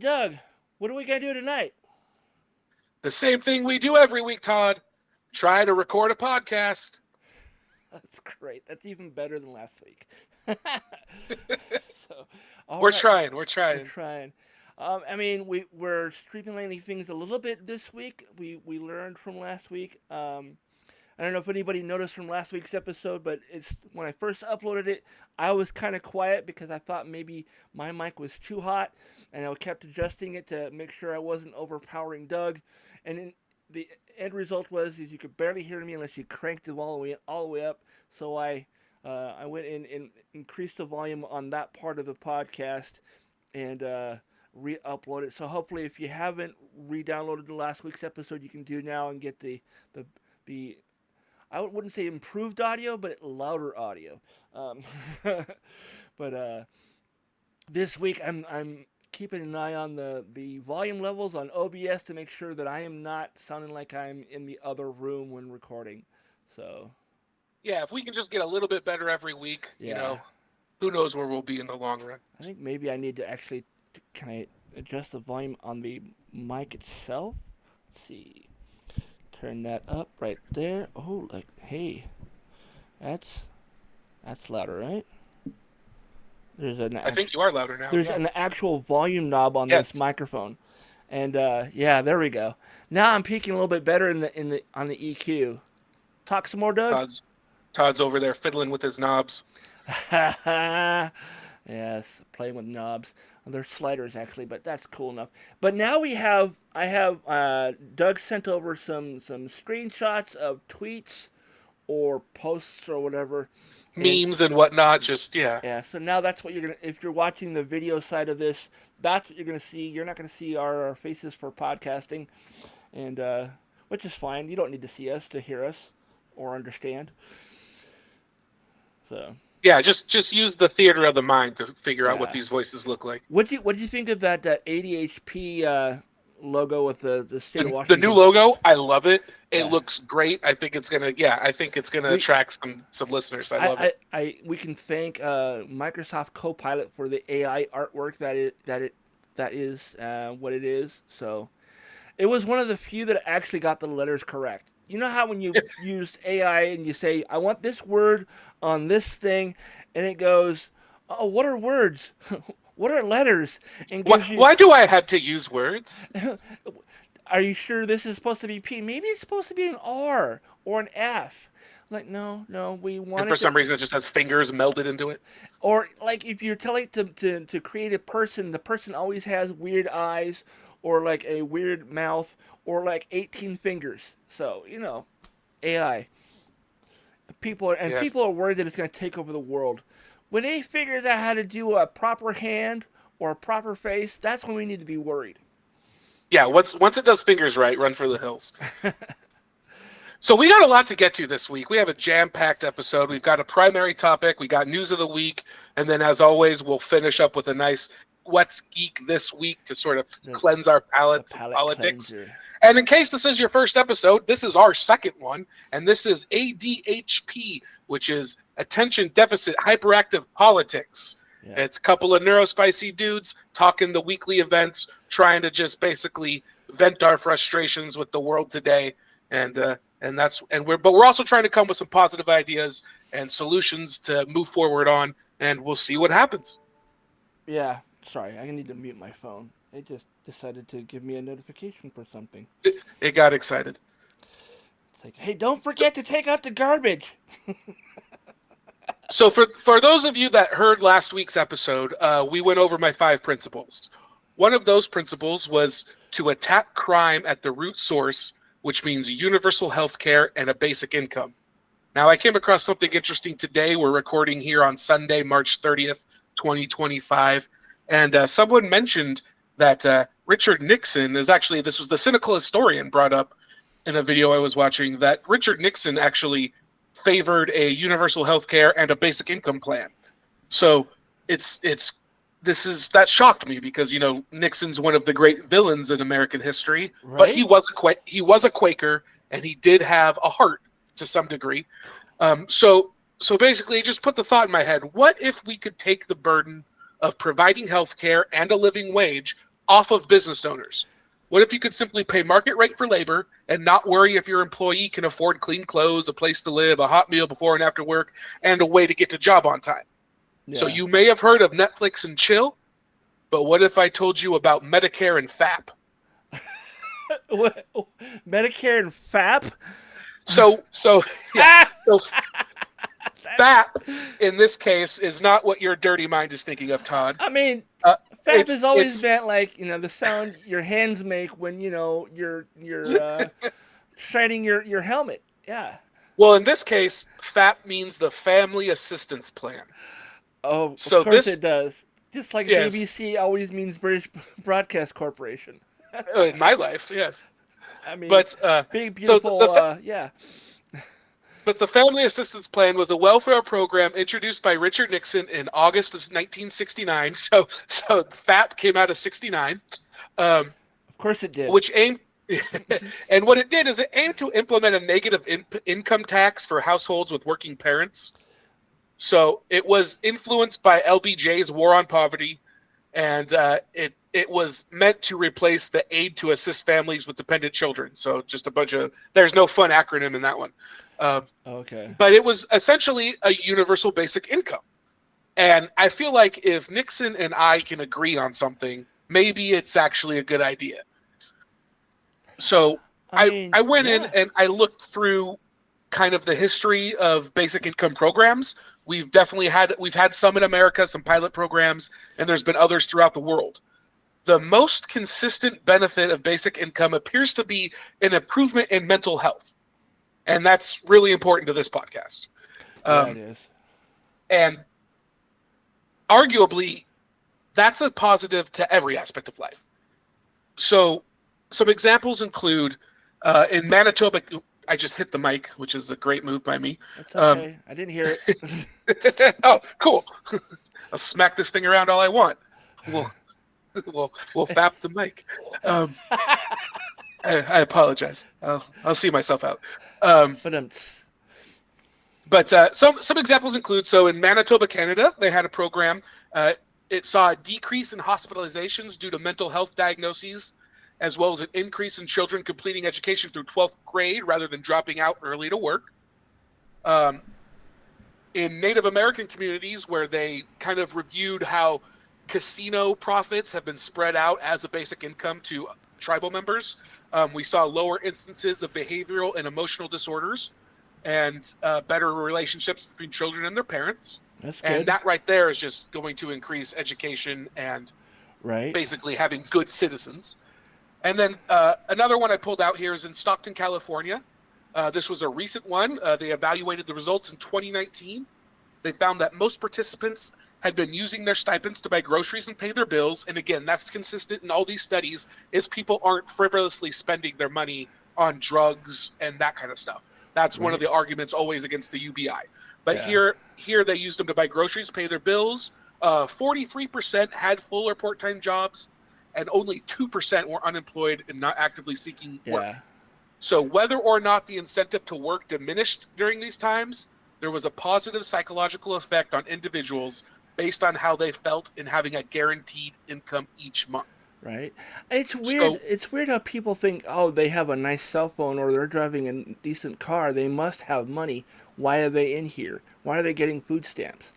Doug, what are we going to do tonight? The same thing we do every week, Todd. Try to record a podcast. That's great. That's even better than last week. So, We're trying. We're trying. We're trying. We're streamlining things a little bit this week. We learned from last week. I don't know if anybody noticed from last week's episode, but it's when I first uploaded it, I was kind of quiet because I thought maybe my mic was too hot, and I kept adjusting it to make sure I wasn't overpowering Doug. And then the end result was is you could barely hear me unless you cranked it all the way up. So I went in and increased the volume on that part of the podcast and re-upload it. So hopefully, if you haven't re-downloaded the last week's episode, you can do now and get the I wouldn't say improved audio, but louder audio. But this week I'm keeping an eye on the volume levels on OBS to make sure that I am not sounding like I'm in the other room when recording. So yeah, if we can just get a little bit better every week, who knows where we'll be in the long run. I think maybe I need to actually, can I adjust the volume on the mic itself? Let's see. Turn that up right there. Oh, hey, that's louder, right? I think you are louder now. There's an actual volume knob on this microphone, and there we go. Now I'm peaking a little bit better on the EQ. Talk some more, Doug. Todd's over there fiddling with his knobs. Yes, playing with knobs. They're sliders actually, but that's cool enough. But now I have Doug sent over some screenshots of tweets or posts or whatever. Memes and whatnot, Yeah, so now that's what you're going to, if you're watching the video side of this, that's what you're going to see. You're not going to see our faces for podcasting, and which is fine. You don't need to see us to hear us or understand. So... yeah, just use the theater of the mind to figure out what these voices look like. What do you think of that ADHP logo with the state of Washington? The new logo, I love it. It looks great. I think it's gonna attract some listeners. I love it. We can thank Microsoft Copilot for the AI artwork that is what it is. So it was one of the few that actually got the letters correct. You know how when you use AI and you say, I want this word on this thing, and it goes, oh, what are words? What are letters? And why do I have to use words? Are you sure this is supposed to be P? Maybe it's supposed to be an R or an F. Like, no, we want. And for some reason, it just has fingers melded into it. Or like if you're telling it to create a person, the person always has weird eyes, or like a weird mouth, or like 18 fingers. So, AI. People are worried that it's going to take over the world. When they figure out how to do a proper hand or a proper face, that's when we need to be worried. Yeah, once it does fingers right, run for the hills. So we got a lot to get to this week. We have a jam-packed episode. We've got a primary topic. We got news of the week. And then, as always, we'll finish up with a nice What's Geek this week to sort of cleanse our palates of politics. Cleanser. And in case this is your first episode, this is our second one, and this is ADHP, which is Attention Deficit Hyperactive Politics. Yeah. It's a couple of neurospicy dudes talking the weekly events, trying to just basically vent our frustrations with the world today, but we're also trying to come with some positive ideas and solutions to move forward on, and we'll see what happens. Yeah, sorry, I need to mute my phone. It just decided to give me a notification for something. It got excited. It's like, hey, don't forget to take out the garbage. So for those of you that heard last week's episode, we went over my 5 principles. One of those principles was to attack crime at the root source, which means universal health care and a basic income. Now, I came across something interesting today. We're recording here on Sunday, March 30th, 2025, and someone mentioned that Richard Nixon this was the cynical historian brought up in a video I was watching, that Richard Nixon actually favored a universal health care and a basic income plan. So that shocked me because, Nixon's one of the great villains in American history, right? But he was a Quaker, and he did have a heart to some degree. So basically, it just put the thought in my head, what if we could take the burden of providing health care and a living wage off of business owners? What if you could simply pay market rate for labor and not worry if your employee can afford clean clothes, a place to live, a hot meal before and after work, and a way to get to job on time? So Yeah. you may have heard of Netflix and chill, but what if I told you about Medicare and FAP? What? Medicare and FAP? So yeah. Ah! So FAP in this case is not what your dirty mind is thinking of, Todd. I mean, Uh, FAP has always it's meant like the sound your hands make when you're shining your helmet. Yeah. well, in this case, FAP means the Family Assistance Plan. Oh, of So course it this, does. Just like yes, BBC always means British Broadcast Corporation. in my life, yes. I mean, But big so beautiful. Yeah. but the Family Assistance Plan was a welfare program introduced by Richard Nixon in August of 1969. So FAP came out of 69, Of course it did. which aimed. And what it did is it aimed to implement a negative income tax for households with working parents. So it was influenced by LBJ's War on Poverty, and it was meant to replace the aid to assist families with dependent children. So just a bunch of there's no fun acronym in that one. Okay. But it was essentially a universal basic income. And I feel like if Nixon and I can agree on something, maybe it's actually a good idea. So I I went in yeah. and I looked through kind of the history of basic income programs. We've had some in America, some pilot programs, and there's been others throughout the world. The most consistent benefit of basic income appears to be an improvement in mental health. And that's really important to this podcast. Yeah, it is. And arguably, that's a positive to every aspect of life. So some examples include in Manitoba, I just hit the mic, which is a great move by me. That's okay. I didn't hear it. Oh, cool. I'll smack this thing around all I want. We'll fap the mic. I apologize. I'll see myself out. But some examples include, so in Manitoba, Canada, they had a program. It saw a decrease in hospitalizations due to mental health diagnoses, as well as an increase in children completing education through 12th grade rather than dropping out early to work. In Native American communities, where they kind of reviewed how casino profits have been spread out as a basic income to tribal members, we saw lower instances of behavioral and emotional disorders and better relationships between children and their parents. That's good. And that right there is just going to increase education and basically having good citizens. And then another one I pulled out here is in Stockton, California. This was a recent one. They evaluated the results in 2019. They found that most participants had been using their stipends to buy groceries and pay their bills. And again, that's consistent in all these studies, is people aren't frivolously spending their money on drugs and that kind of stuff. That's one of the arguments always against the UBI. But here they used them to buy groceries, pay their bills. 43% had full or part-time jobs, and only 2% were unemployed and not actively seeking work. So whether or not the incentive to work diminished during these times, there was a positive psychological effect on individuals based on how they felt in having a guaranteed income each month. Right. It's weird. It's weird how people think, oh, they have a nice cell phone or they're driving a decent car. They must have money. Why are they in here? Why are they getting food stamps?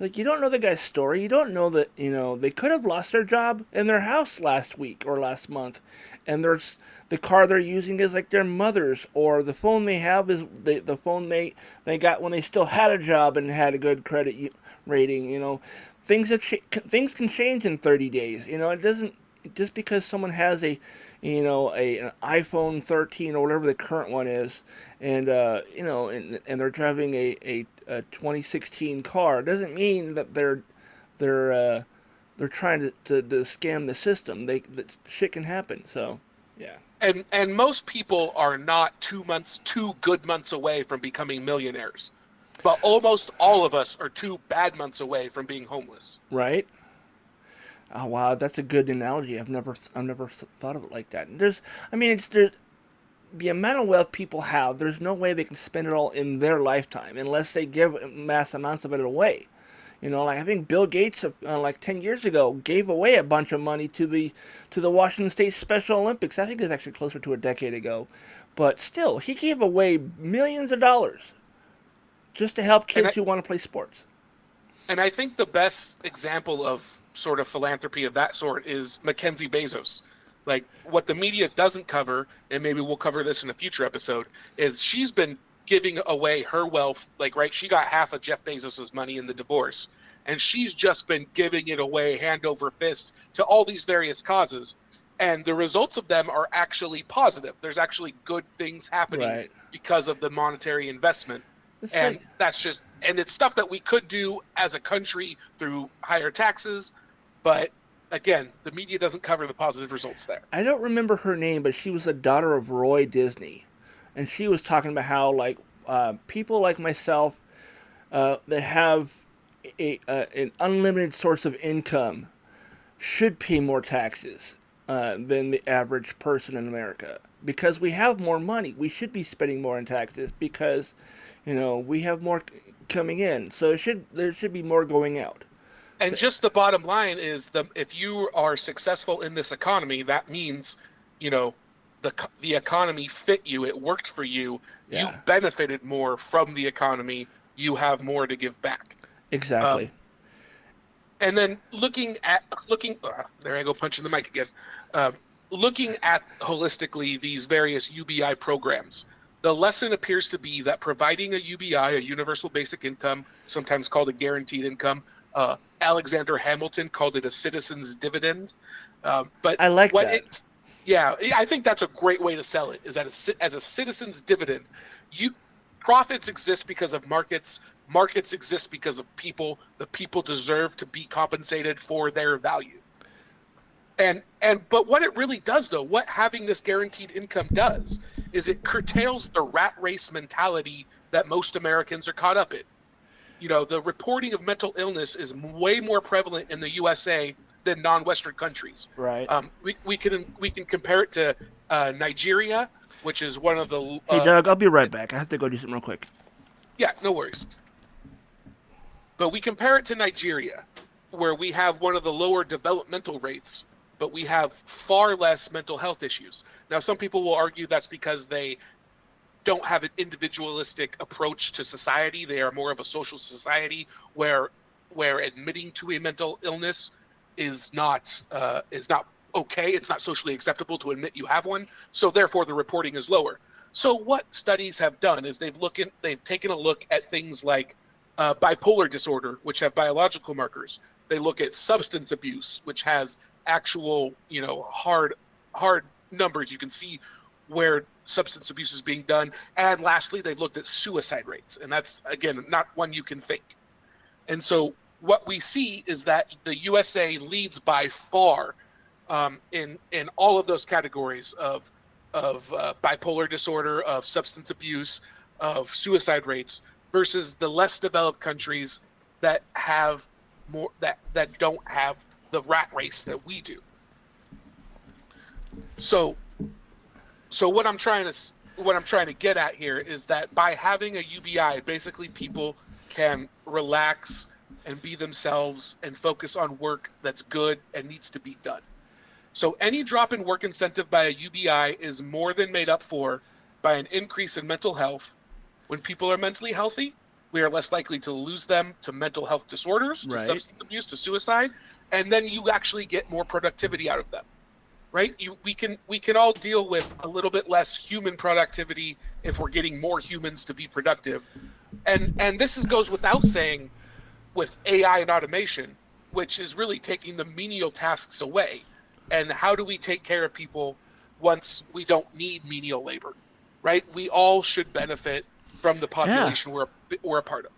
Like, you don't know the guy's story. You don't know that, they could have lost their job in their house last week or last month. And the car they're using is like their mother's, or the phone they have is the phone they got when they still had a job and had a good credit rating. Things can change in 30 days. It doesn't, just because someone has an iPhone 13 or whatever the current one is, and and they're driving a 2016 car, doesn't mean that they're trying to scam the system. That shit can happen. So yeah. And most people are not 2 good months away from becoming millionaires, but almost all of us are 2 bad months away from being homeless. Right. Oh wow, that's a good analogy. I've never thought of it like that. It's the amount of wealth people have. There's no way they can spend it all in their lifetime unless they give mass amounts of it away. Like I think Bill Gates, like 10 years ago, gave away a bunch of money to the Washington State Special Olympics. I think it's actually closer to a decade ago, but still, he gave away millions of dollars just to help And kids who want to play sports. I think the best example of sort of philanthropy of that sort is Mackenzie Bezos. Like what the media doesn't cover, and maybe we'll cover this in a future episode, is she's been giving away her wealth. Like, right, she got half of Jeff Bezos's money in the divorce, and she's just been giving it away hand over fist to all these various causes. And the results of them are actually positive. There's actually good things happening Right. because of the monetary investment. It's And like, that's just, and it's stuff that we could do as a country through higher taxes, but again, the media doesn't cover the positive results there. I don't remember her name, but she was the daughter of Roy Disney, and she was talking about how like people like myself that have an unlimited source of income should pay more taxes than the average person in America because we have more money. We should be spending more in taxes because we have more coming in. So there should be more going out. And just the bottom line is if you are successful in this economy, that means, the economy fit you, it worked for you, Yeah. you benefited more from the economy, you have more to give back. Exactly. And then looking, there I go punching the mic again. Looking at holistically these various UBI programs, the lesson appears to be that providing a UBI, a universal basic income, sometimes called a guaranteed income, Alexander Hamilton called it a citizen's dividend. But I like that. Yeah, I think that's a great way to sell it. Is that as a citizen's dividend, profits exist because of markets. Markets exist because of people. The people deserve to be compensated for their value. But what it really does, though, what having this guaranteed income does, is it curtails the rat race mentality that most Americans are caught up in. The reporting of mental illness is way more prevalent in the USA than non-Western countries. Right. We can compare it to Nigeria, which is one of the. Hey, Doug, I'll be right back. I have to go do something real quick. Yeah, no worries. But we compare it to Nigeria, where we have one of the lower developmental rates, but we have far less mental health issues. Now, some people will argue that's because they don't have an individualistic approach to society. They are more of a social society where admitting to a mental illness is not okay. It's not socially acceptable to admit you have one. So therefore, the reporting is lower. So what studies have done is they've taken a look at things like bipolar disorder, which have biological markers. They look at substance abuse, which has actual, hard numbers. You can see where substance abuse is being done. And lastly, they've looked at suicide rates. And that's, again, not one you can fake. And so what we see is that the USA leads by far in all of those categories of bipolar disorder, of substance abuse, of suicide rates, versus the less developed countries that have more that don't have the rat race that we do. So what I'm trying to get at here is that by having a UBI, basically people can relax and be themselves and focus on work that's good and needs to be done. So any drop in work incentive by a UBI is more than made up for by an increase in mental health. When people are mentally healthy, we are less likely to lose them to mental health disorders, to substance abuse, to suicide, and then you actually get more productivity out of them. Right? We can all deal with a little bit less human productivity if we're getting more humans to be productive. And this goes without saying with AI and automation, which is really taking the menial tasks away. And how do we take care of people once we don't need menial labor? Right? We all should benefit from the population we're a part of.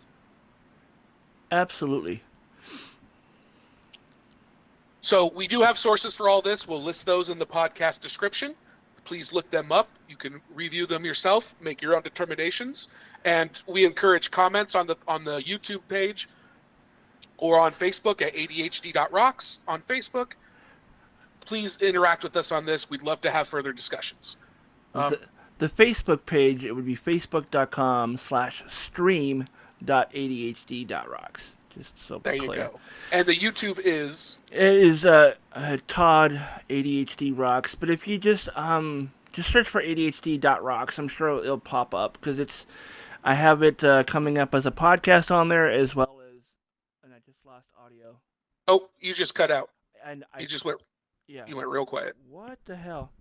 Absolutely. So we do have sources for all this. We'll list those in the podcast description. Please look them up. You can review them yourself, make your own determinations. And we encourage comments on the YouTube page or on Facebook at ADHD.rocks on Facebook. Please interact with us on this. We'd love to have further discussions. The Facebook page, it would be facebook.com/stream.adhd.rocks. Just so There you clear. go. And the YouTube is? It is Todd ADHD Rocks. But if you just search for ADHD.rocks, I'm sure it'll pop up because I have it coming up as a podcast on there as well as, and I just lost audio. Oh, you just cut out. And You just went. Yeah. You went real quiet. What the hell?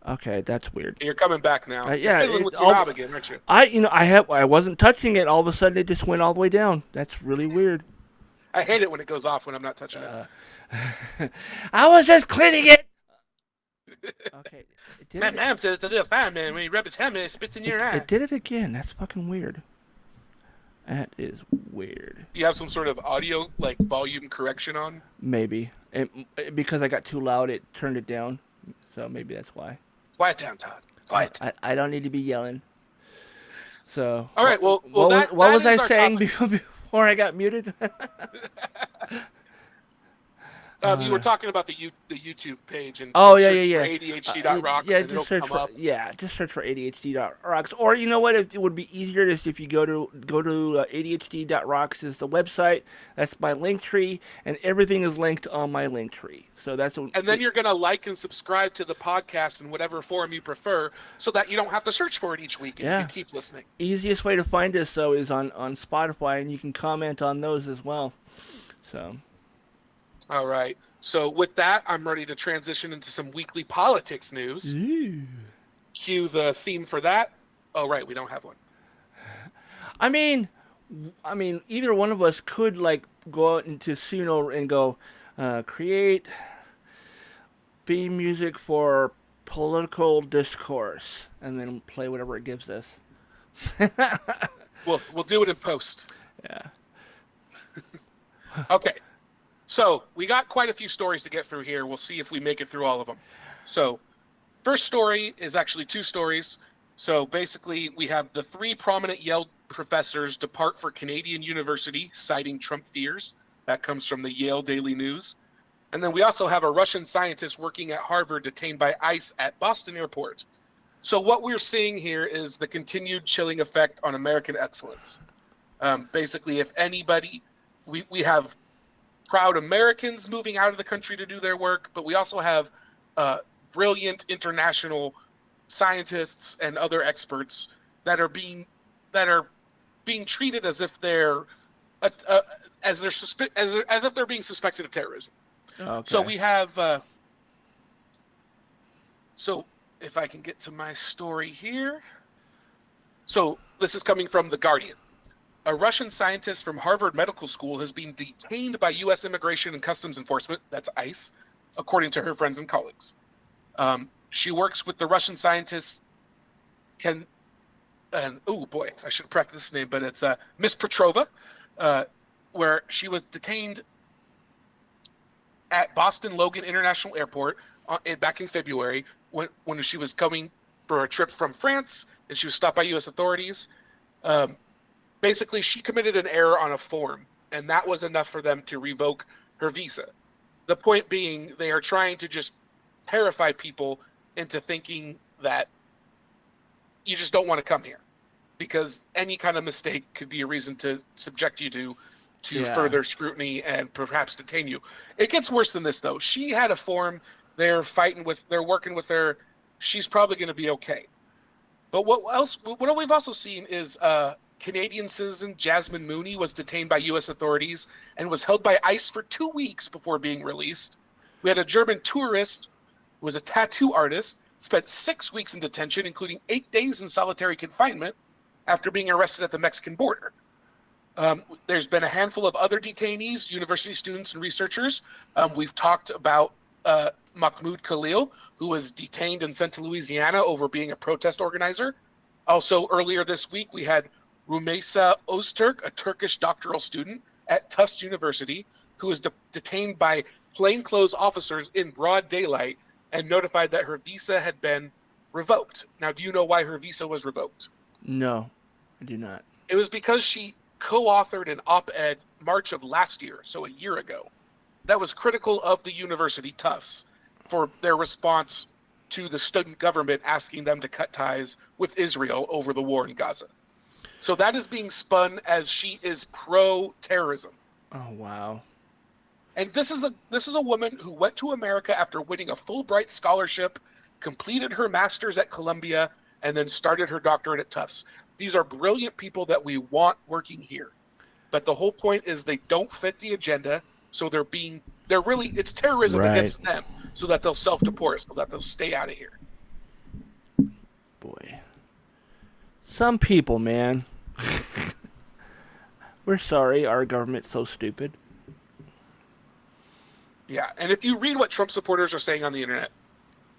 Okay, that's weird. You're coming back now. Yeah, You're fiddling with your knob again, aren't you? I wasn't touching it. All of a sudden, it just went all the way down. That's really weird. I hate it when it goes off when I'm not touching it. I was just cleaning it. Okay. Ma'am says it's a little fireman. When you rub his helmet, it spits in your eye. It did it again. That's fucking weird. That is weird. Do you have some sort of audio, like, volume correction on? Maybe. Because I got too loud, it turned it down. So maybe that's why. Quiet down, Todd. Quiet. I don't need to be yelling. So. All right. Well, what was I saying before I got muted? You were talking about the YouTube page and yeah. ADHD.rocks and it'll come up. Yeah, just search for ADHD.rocks. Or you know what? It would be easier if you go to ADHD.rocks is the website. That's my link tree, and everything is linked on my link tree. So that's. And then you're gonna like and subscribe to the podcast in whatever form you prefer, so that you don't have to search for it each week and you can keep listening. Easiest way to find us though is on Spotify, and you can comment on those as well. So. All right. So with that, I'm ready to transition into some weekly politics news. Ooh. Cue the theme for that. Oh, right. We don't have one. I mean, either one of us could like go out into Suno and go create theme music for political discourse, and then play whatever it gives us. We'll do it in post. Yeah. Okay. So we got quite a few stories to get through here. We'll see if we make it through all of them. So first story is actually two stories. So basically we have the 3 prominent Yale professors depart for Canadian University, citing Trump fears. That comes from the Yale Daily News. And then we also have a Russian scientist working at Harvard detained by ICE at Boston Airport. So what we're seeing here is the continued chilling effect on American excellence. Basically, if anybody, we have proud Americans moving out of the country to do their work, but we also have brilliant international scientists and other experts that are being treated as if they're as if they're being suspected of terrorism. Okay. So we have so if I can get to my story here. So this is coming from The Guardian. A Russian scientist from Harvard Medical School has been detained by U.S. Immigration and Customs Enforcement, that's ICE, according to her friends and colleagues. She works with the Russian scientist oh boy, I should practice this name, but it's Miss Petrova, where she was detained at Boston Logan International Airport back in February when she was coming for a trip from France, and she was stopped by U.S. authorities. Basically, she committed an error on a form, and that was enough for them to revoke her visa. The point being, they are trying to just terrify people into thinking that you just don't want to come here, because any kind of mistake could be a reason to subject you to further scrutiny and perhaps detain you. It gets worse than this, though. She had a form. They're working with her. She's probably going to be okay. But what we've also seen is Canadian citizen Jasmine Mooney was detained by U.S. authorities and was held by ICE for 2 weeks before being released. We had a German tourist who was a tattoo artist, spent 6 weeks in detention, including 8 days in solitary confinement after being arrested at the Mexican border. There's been a handful of other detainees, university students and researchers. We've talked about Mahmoud Khalil, who was detained and sent to Louisiana over being a protest organizer. Also, earlier this week, we had Rumeysa Öztürk, a Turkish doctoral student at Tufts University, who was detained by plainclothes officers in broad daylight and notified that her visa had been revoked. Now, do you know why her visa was revoked? No, I do not. It was because she co-authored an op-ed March of last year, so a year ago, that was critical of the university, Tufts, for their response to the student government asking them to cut ties with Israel over the war in Gaza. So that is being spun as she is pro-terrorism. Oh, wow. And this is a woman who went to America after winning a Fulbright scholarship, completed her master's at Columbia, and then started her doctorate at Tufts. These are brilliant people that we want working here. But the whole point is they don't fit the agenda, so it's terrorism Right. against them, so that they'll self-deport, so that they'll stay out of here. Boy. Some people, man. We're sorry our government's so stupid. Yeah, and if you read what Trump supporters are saying on the internet,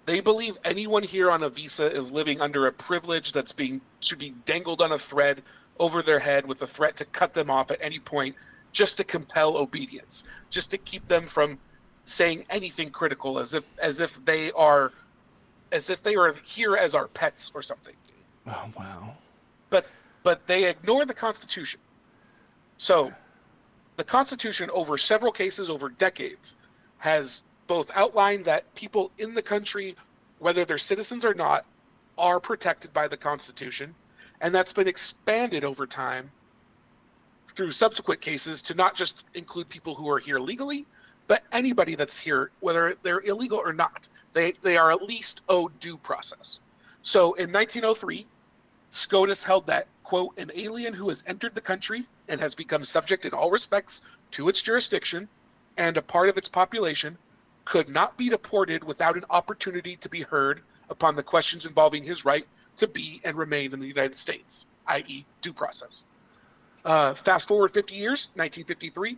they believe anyone here on a visa is living under a privilege should be dangled on a thread over their head with a threat to cut them off at any point, just to compel obedience, just to keep them from saying anything critical, as if they are here as our pets or something. Oh, wow. But they ignore the Constitution. So the Constitution, over several cases over decades, has both outlined that people in the country, whether they're citizens or not, are protected by the Constitution, and that's been expanded over time through subsequent cases to not just include people who are here legally, but anybody that's here, whether they're illegal or not. They are at least owed due process. So in 1903, SCOTUS held that, quote, an alien who has entered the country and has become subject in all respects to its jurisdiction and a part of its population could not be deported without an opportunity to be heard upon the questions involving his right to be and remain in the United States, i.e. due process. Fast forward 50 years, 1953,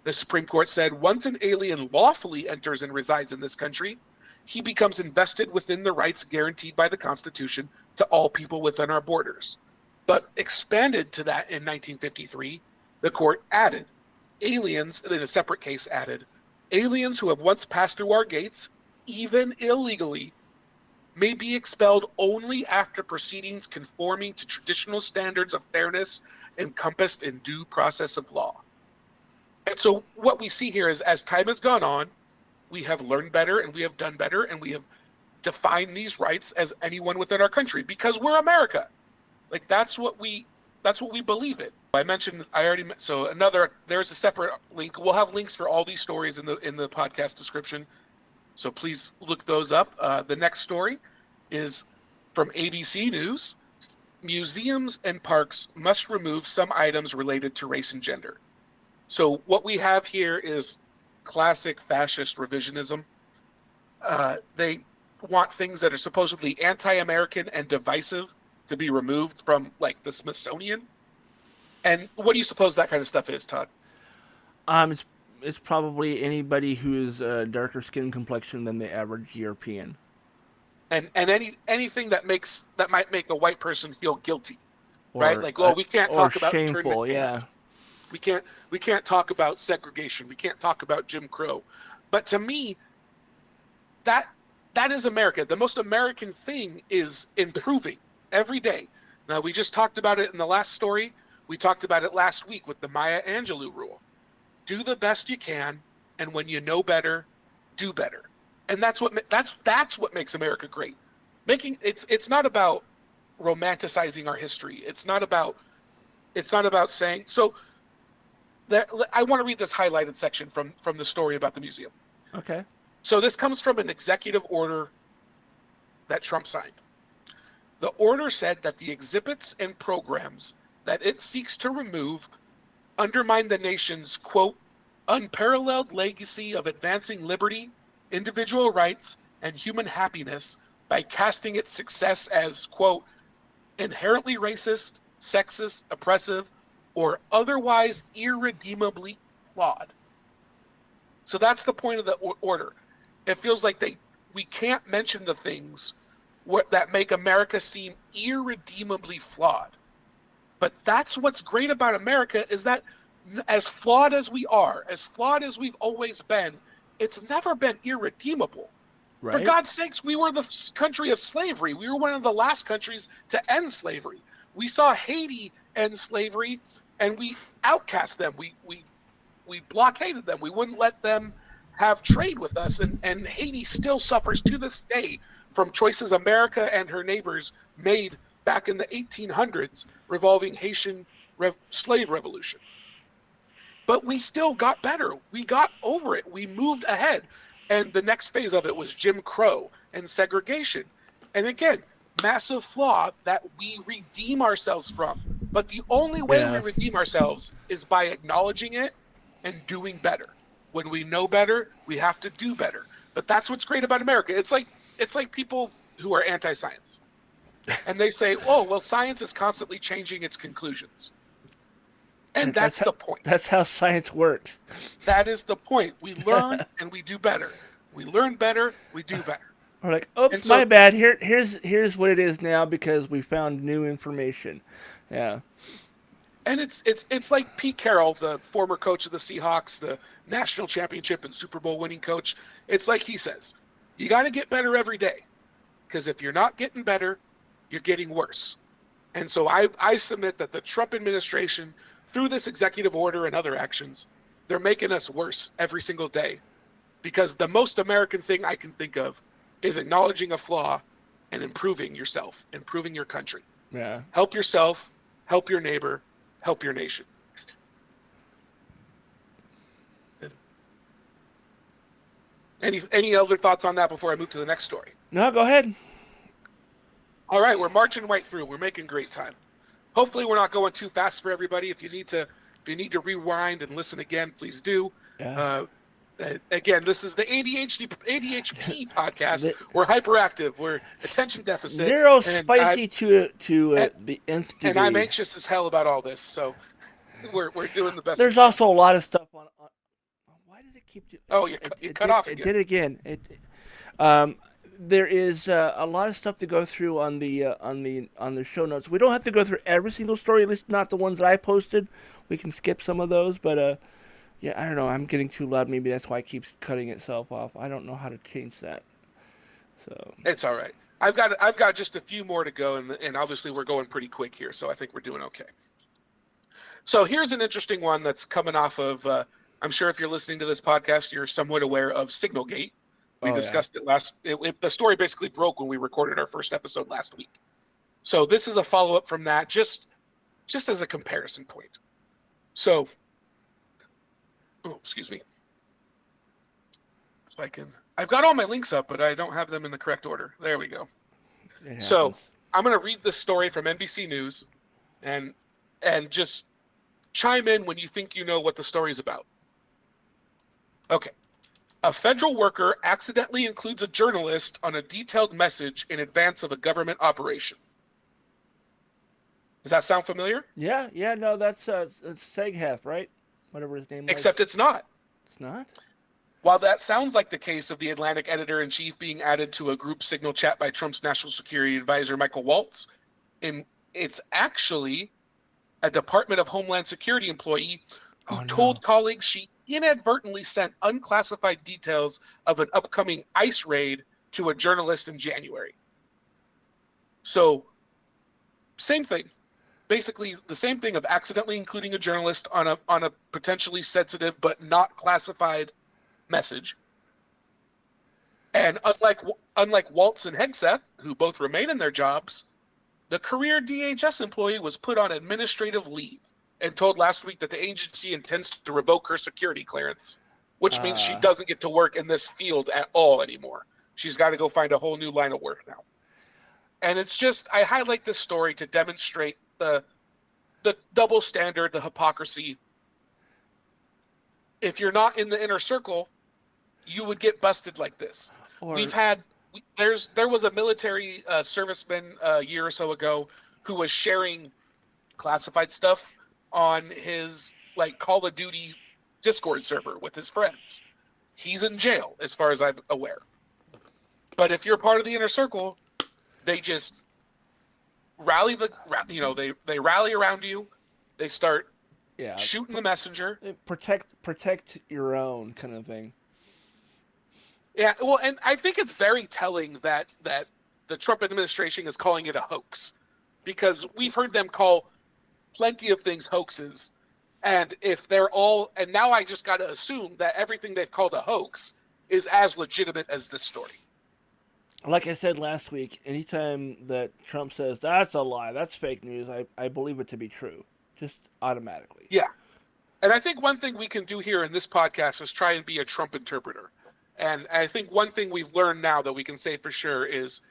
the Supreme Court said once an alien lawfully enters and resides in this country, he becomes invested within the rights guaranteed by the Constitution to all people within our borders. But expanded to that in 1953, the court added, aliens, in a separate case added, aliens who have once passed through our gates, even illegally, may be expelled only after proceedings conforming to traditional standards of fairness encompassed in due process of law. And so what we see here is, as time has gone on, we have learned better and we have done better and we have defined these rights as anyone within our country because we're America. Like that's what we believe in. There's a separate link. We'll have links for all these stories in the podcast description. So please look those up. The next story is from ABC News. Museums and parks must remove some items related to race and gender. So what we have here is classic fascist revisionism. They want things that are supposedly anti-American and divisive to be removed from, like, the Smithsonian. And what do you suppose that kind of stuff is, Todd? It's probably anybody who is a darker skin complexion than the average European. And anything that might make a white person feel guilty, Or, right? Like, we can't talk about shameful, internment camps. yeah. We can't talk about segregation. We can't talk about Jim Crow. But to me, that is America. The most American thing is improving every day. Now, we just talked about it in the last story. We talked about it last week with the Maya Angelou rule. Do the best you can, and when you know better, do better. And that's what makes America great. It's not about romanticizing our history. It's not about saying so. I want to read this highlighted section from the story about the museum. Okay. So this comes from an executive order that Trump signed. The order said that the exhibits and programs that it seeks to remove undermine the nation's, quote, unparalleled legacy of advancing liberty, individual rights, and human happiness by casting its success as, quote, inherently racist, sexist, oppressive, or otherwise irredeemably flawed. So that's the point of the order. It feels like we can't mention the things that make America seem irredeemably flawed. But that's what's great about America, is that as flawed as we are, as flawed as we've always been, it's never been irredeemable. Right. For God's sakes, we were the country of slavery. We were one of the last countries to end slavery. We saw Haiti end slavery, and we outcast them. We blockaded them. We wouldn't let them have trade with us, and Haiti still suffers to this day from choices America and her neighbors made back in the 1800s revolving Haitian slave revolution. but we still got better. We got over it. We moved ahead. And the next phase of it was Jim Crow and segregation. And again, massive flaw that we redeem ourselves from. But the only way we redeem ourselves is by acknowledging it and doing better. When we know better, we have to do better. But that's what's great about America. It's like people who are anti-science. And they say, oh, well, science is constantly changing its conclusions. And that's the point. That's how science works. That is the point. We learn and we do better. We learn better, we do better. We're like, oops, my bad. Here's what it is now because we found new information. Yeah. And it's like Pete Carroll, the former coach of the Seahawks, the national championship and Super Bowl winning coach. It's like he says, you got to get better every day. Because if you're not getting better, you're getting worse. And so I submit that the Trump administration, through this executive order and other actions, they're making us worse every single day. Because the most American thing I can think of is acknowledging a flaw and improving yourself, improving your country. Yeah. Help yourself, help your neighbor, help your nation. Any other thoughts on that before I move to the next story? No, go ahead. All right, we're marching right through. We're making great time. Hopefully we're not going too fast for everybody. If you need to rewind and listen again, please do. Yeah. Again, this is the ADHP podcast. We're hyperactive. We're attention deficit. Neurospicy to the nth degree. And I'm anxious as hell about all this. So we're doing the best. There's also a lot of stuff on. Why does it keep? You cut off again. It did again. There is a lot of stuff to go through on the show notes. We don't have to go through every single story, at least not the ones that I posted. We can skip some of those, but yeah, I don't know. I'm getting too loud. Maybe that's why it keeps cutting itself off. I don't know how to change that. So it's all right. I've got just a few more to go, and obviously we're going pretty quick here, so I think we're doing okay. So here's an interesting one that's coming off of. I'm sure if you're listening to this podcast, you're somewhat aware of Signalgate. We discussed it the story basically broke when we recorded our first episode last week. So this is a follow-up from that, just as a comparison point. So, excuse me. So I've got all my links up, but I don't have them in the correct order. There we go. So I'm going to read this story from NBC News and just chime in when you think you know what the story's about. Okay. A federal worker accidentally includes a journalist on a detailed message in advance of a government operation. Does that sound familiar? Yeah, no, that's Seghef, right? Whatever his name was. Except it's not. It's not? While that sounds like the case of the Atlantic editor-in-chief being added to a group signal chat by Trump's national security advisor, Michael Waltz, it's actually a Department of Homeland Security employee who told colleagues she inadvertently sent unclassified details of an upcoming ICE raid to a journalist in January. So, same thing. Basically, the same thing of accidentally including a journalist on a potentially sensitive but not classified message. And unlike Waltz and Hegseth, who both remain in their jobs, the career DHS employee was put on administrative leave and told last week that the agency intends to revoke her security clearance, which means she doesn't get to work in this field at all anymore. She's got to go find a whole new line of work now. And it's just, I highlight this story to demonstrate the double standard, the hypocrisy. If you're not in the inner circle, you would get busted like this. There was a military serviceman a year or so ago who was sharing classified stuff on his Call of Duty Discord server with his friends. He's in jail, as far as I'm aware. But if you're part of the inner circle, they just rally they rally around you. They start shooting the messenger. Protect your own kind of thing. Yeah, well, and I think it's very telling that the Trump administration is calling it a hoax, because we've heard them call plenty of things hoaxes, and now I just got to assume that everything they've called a hoax is as legitimate as this story. Like I said last week, anytime that Trump says that's a lie, that's fake news, I believe it to be true, just automatically. Yeah. And I think one thing we can do here in this podcast is try and be a Trump interpreter. And I think one thing we've learned now that we can say for sure is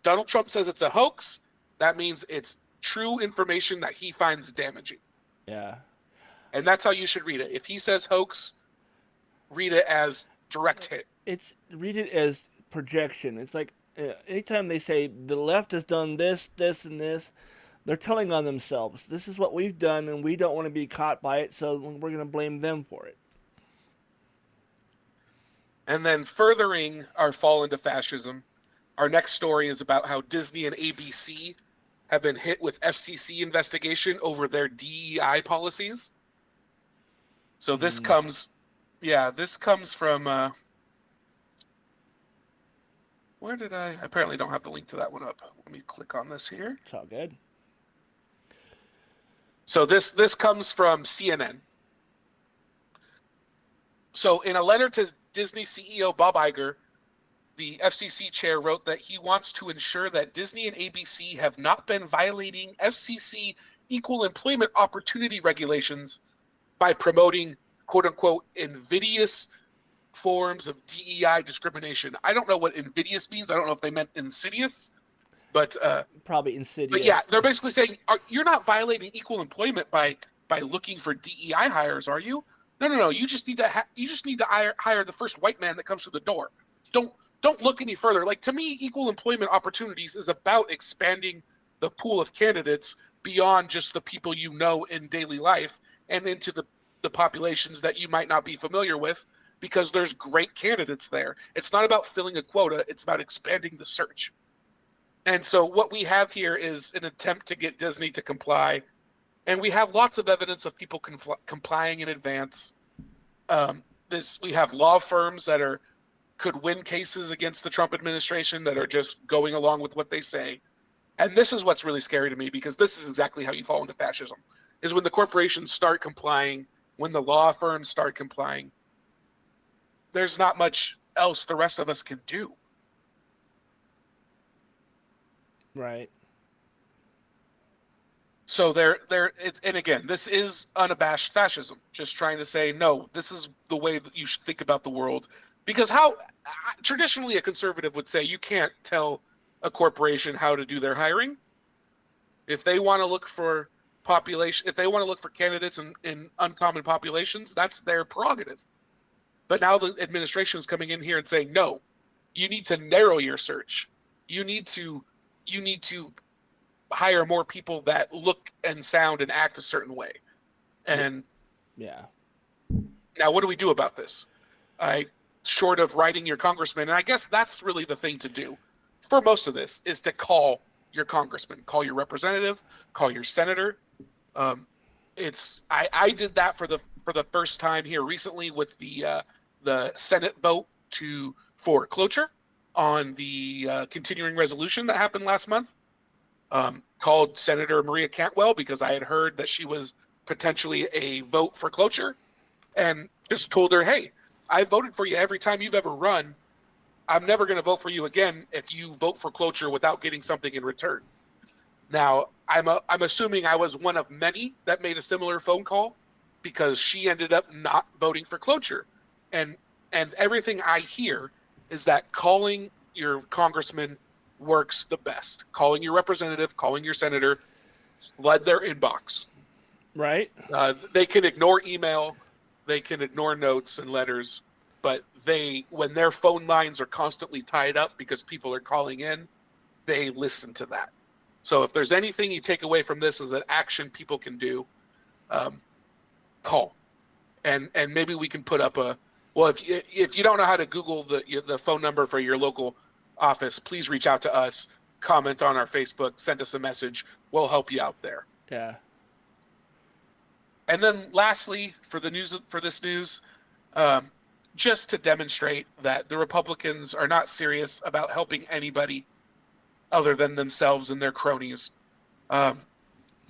Donald Trump says it's a hoax. That means it's true information that he finds damaging. Yeah. And that's how you should read it. If he says hoax, read it as direct hit. Read it as projection. It's like anytime they say the left has done this, this, and this, they're telling on themselves. This is what we've done, and we don't want to be caught by it, so we're going to blame them for it. And then furthering our fall into fascism, our next story is about how Disney and ABC have been hit with FCC investigation over their DEI policies. So this comes from where did I apparently don't have the link to that one up. Let me click on this here. It's all good. So this comes from CNN. So in a letter to Disney CEO Bob Iger, the FCC chair wrote that he wants to ensure that Disney and ABC have not been violating FCC equal employment opportunity regulations by promoting quote-unquote invidious forms of DEI discrimination. I don't know what invidious means. I don't know if they meant insidious, but probably insidious. But yeah, they're basically saying you're not violating equal employment by looking for DEI hires, are you? No. You just need to hire the first white man that comes through the door. Don't look any further. Like, to me, equal employment opportunities is about expanding the pool of candidates beyond just the people you know in daily life and into the populations that you might not be familiar with, because there's great candidates there. It's not about filling a quota. It's about expanding the search. And so what we have here is an attempt to get Disney to comply. And we have lots of evidence of people complying in advance. We have law firms that could win cases against the Trump administration that are just going along with what they say. And this is what's really scary to me, because this is exactly how you fall into fascism, is when the corporations start complying, when the law firms start complying, there's not much else the rest of us can do. Right. So and again, this is unabashed fascism, just trying to say, no, this is the way that you should think about the world. Because traditionally a conservative would say you can't tell a corporation how to do their hiring. If they want to look for candidates in uncommon populations, that's their prerogative. But now the administration is coming in here and saying, no, you need to narrow your search. You need to hire more people that look and sound and act a certain way. And yeah. Now what do we do about this? Short of writing your congressman, and I guess that's really the thing to do for most of this, is to call your congressman, call your representative, call your senator. I did that for the first time here recently with the Senate vote for cloture on the continuing resolution that happened last month. Called Senator Maria Cantwell because I had heard that she was potentially a vote for cloture, and just told her, hey, I voted for you every time you've ever run. I'm never going to vote for you again if you vote for cloture without getting something in return. Now, I'm assuming I was one of many that made a similar phone call, because she ended up not voting for cloture. And everything I hear is that calling your congressman works the best. Calling your representative, calling your senator, flood their inbox. Right. They can ignore email, they can ignore notes and letters, but when their phone lines are constantly tied up because people are calling in, they listen to that. So if there's anything you take away from this is an action people can do, call. And maybe we can put up if you don't know how to Google the phone number for your local office, please reach out to us, comment on our Facebook, send us a message. We'll help you out there. Yeah. And then lastly, for this news, just to demonstrate that the Republicans are not serious about helping anybody other than themselves and their cronies. The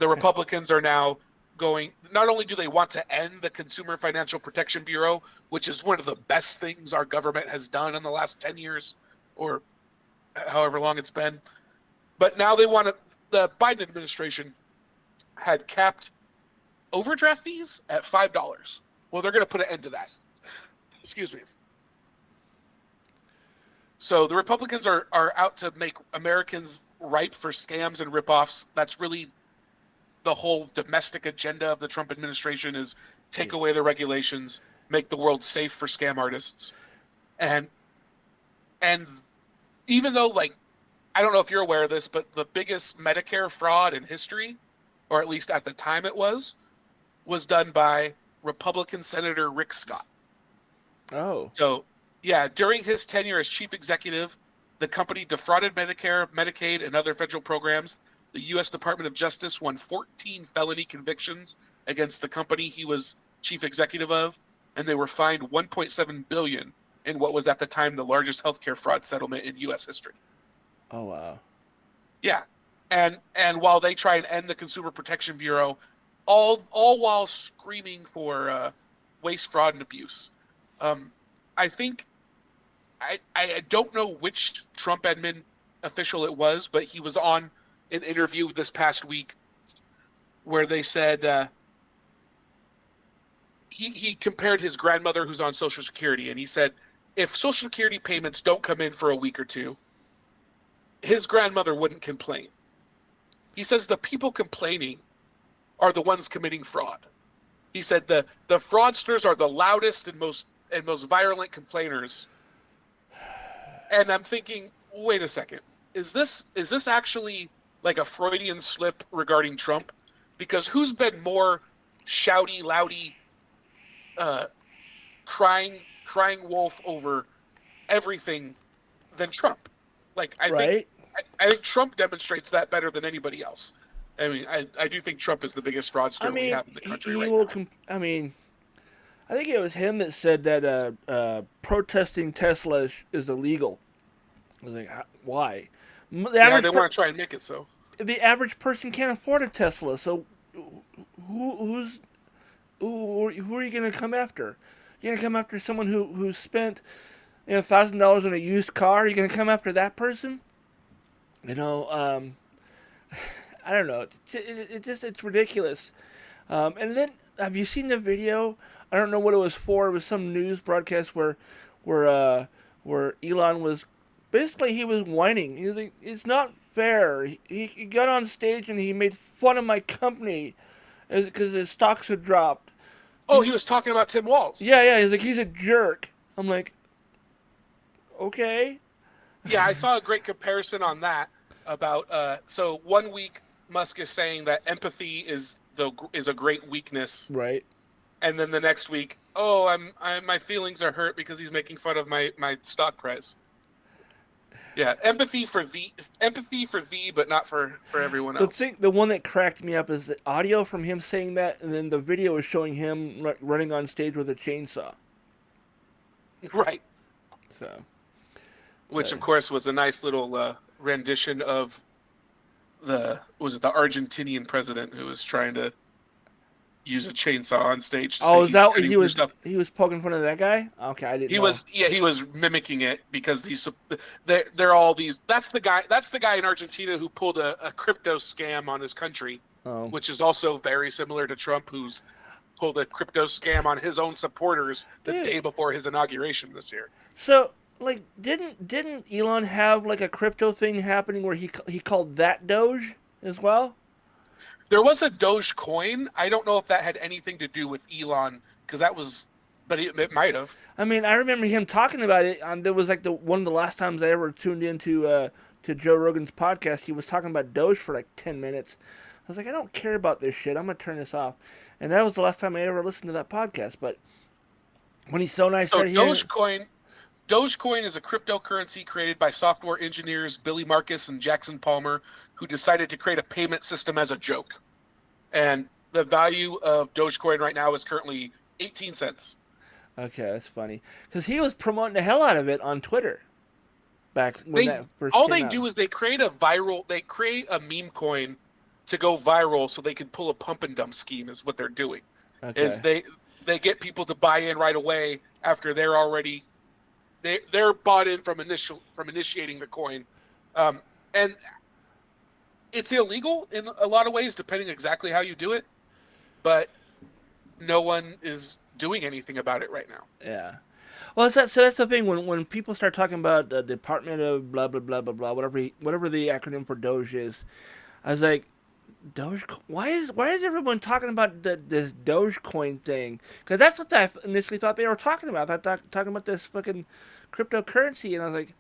Republicans are now going, not only do they want to end the Consumer Financial Protection Bureau, which is one of the best things our government has done in the last 10 years or however long it's been, but now they want the Biden administration had capped overdraft fees at $5. Well, they're going to put an end to that. Excuse me. So the Republicans are out to make Americans ripe for scams and ripoffs. That's really the whole domestic agenda of the Trump administration, is take away the regulations, make the world safe for scam artists. And even though, like, I don't know if you're aware of this, but the biggest Medicare fraud in history, or at least at the time it was done by Republican Senator Rick Scott. Oh. So, yeah, during his tenure as chief executive, the company defrauded Medicare, Medicaid, and other federal programs. The U.S. Department of Justice won 14 felony convictions against the company he was chief executive of, and they were fined $1.7 billion in what was at the time the largest healthcare fraud settlement in U.S. history. Oh, wow. Yeah, and while they try and end the Consumer Protection Bureau, all while screaming for waste, fraud, and abuse. I think I don't know which Trump admin official it was, but he was on an interview this past week where they said he compared his grandmother, who's on Social Security, and he said if Social Security payments don't come in for a week or two, his grandmother wouldn't complain. He says the people complaining are the ones committing fraud. He said the fraudsters are the loudest and most violent complainers. And I'm thinking, wait a second, is this actually like a Freudian slip regarding Trump? Because who's been more shouty, loudy, crying wolf over everything than Trump? Like, I think Trump demonstrates that better than anybody else. I mean, I do think Trump is the biggest fraudster we have in the country right now. I think it was him that said that protesting Tesla is illegal. I was like, why? They want to try and make it so. The average person can't afford a Tesla, so who are you going to come after? You're going to come after someone who spent $1,000 on a used car? Are you going to come after that person? I don't know. It's ridiculous. And then, have you seen the video? I don't know what it was for. It was some news broadcast where Elon was basically, he was whining. He was like, it's not fair. He got on stage and he made fun of my company because his stocks had dropped. Oh, he was talking about Tim Walz. Yeah. He's like, he's a jerk. I'm like, okay. Yeah, I saw a great comparison on that about so 1 week Musk is saying that empathy is a great weakness. Right. And then the next week, my feelings are hurt because he's making fun of my stock price. Yeah, empathy for thee, but not for everyone else. The one that cracked me up is the audio from him saying that, and then the video is showing him running on stage with a chainsaw. Right. So. Which, of course, was a nice little rendition of the Argentinian president who was trying to use a chainsaw on stage. Oh, is that what he was poking fun of that guy? Okay, I didn't know. He was mimicking it because they're all these. That's the guy in Argentina who pulled a crypto scam on his country, which is also very similar to Trump, who's pulled a crypto scam on his own supporters the day before his inauguration this year. So, like, didn't Elon have like a crypto thing happening where he called that Doge as well? There was a Dogecoin. I don't know if that had anything to do with Elon, because that was, but it might have. I mean, I remember him talking about it. There was like one of the last times I ever tuned into to Joe Rogan's podcast. He was talking about Doge for like 10 minutes. I was like, I don't care about this shit. I'm gonna turn this off. And that was the last time I ever listened to that podcast. But when he's so nice, Dogecoin is a cryptocurrency created by software engineers Billy Marcus and Jackson Palmer, who decided to create a payment system as a joke. And the value of Dogecoin right now is currently 18 cents. Okay, that's funny. Because he was promoting the hell out of it on Twitter back when that first all came they out. do is they create a meme coin to go viral so they can pull a pump and dump scheme is what they're doing. Okay. Is they get people to buy in right away after they're already they're bought in from initiating the coin, and it's illegal in a lot of ways depending exactly how you do it. but no one is doing anything about it right now. Yeah. Well, so that's the thing. When people start talking about the Department of blah blah blah blah blah, whatever the acronym for Doge is, I was like, Doge. Why is everyone talking about this Dogecoin thing? Because that's what I initially thought they were talking about. I thought talking about this fucking cryptocurrency, and I was like,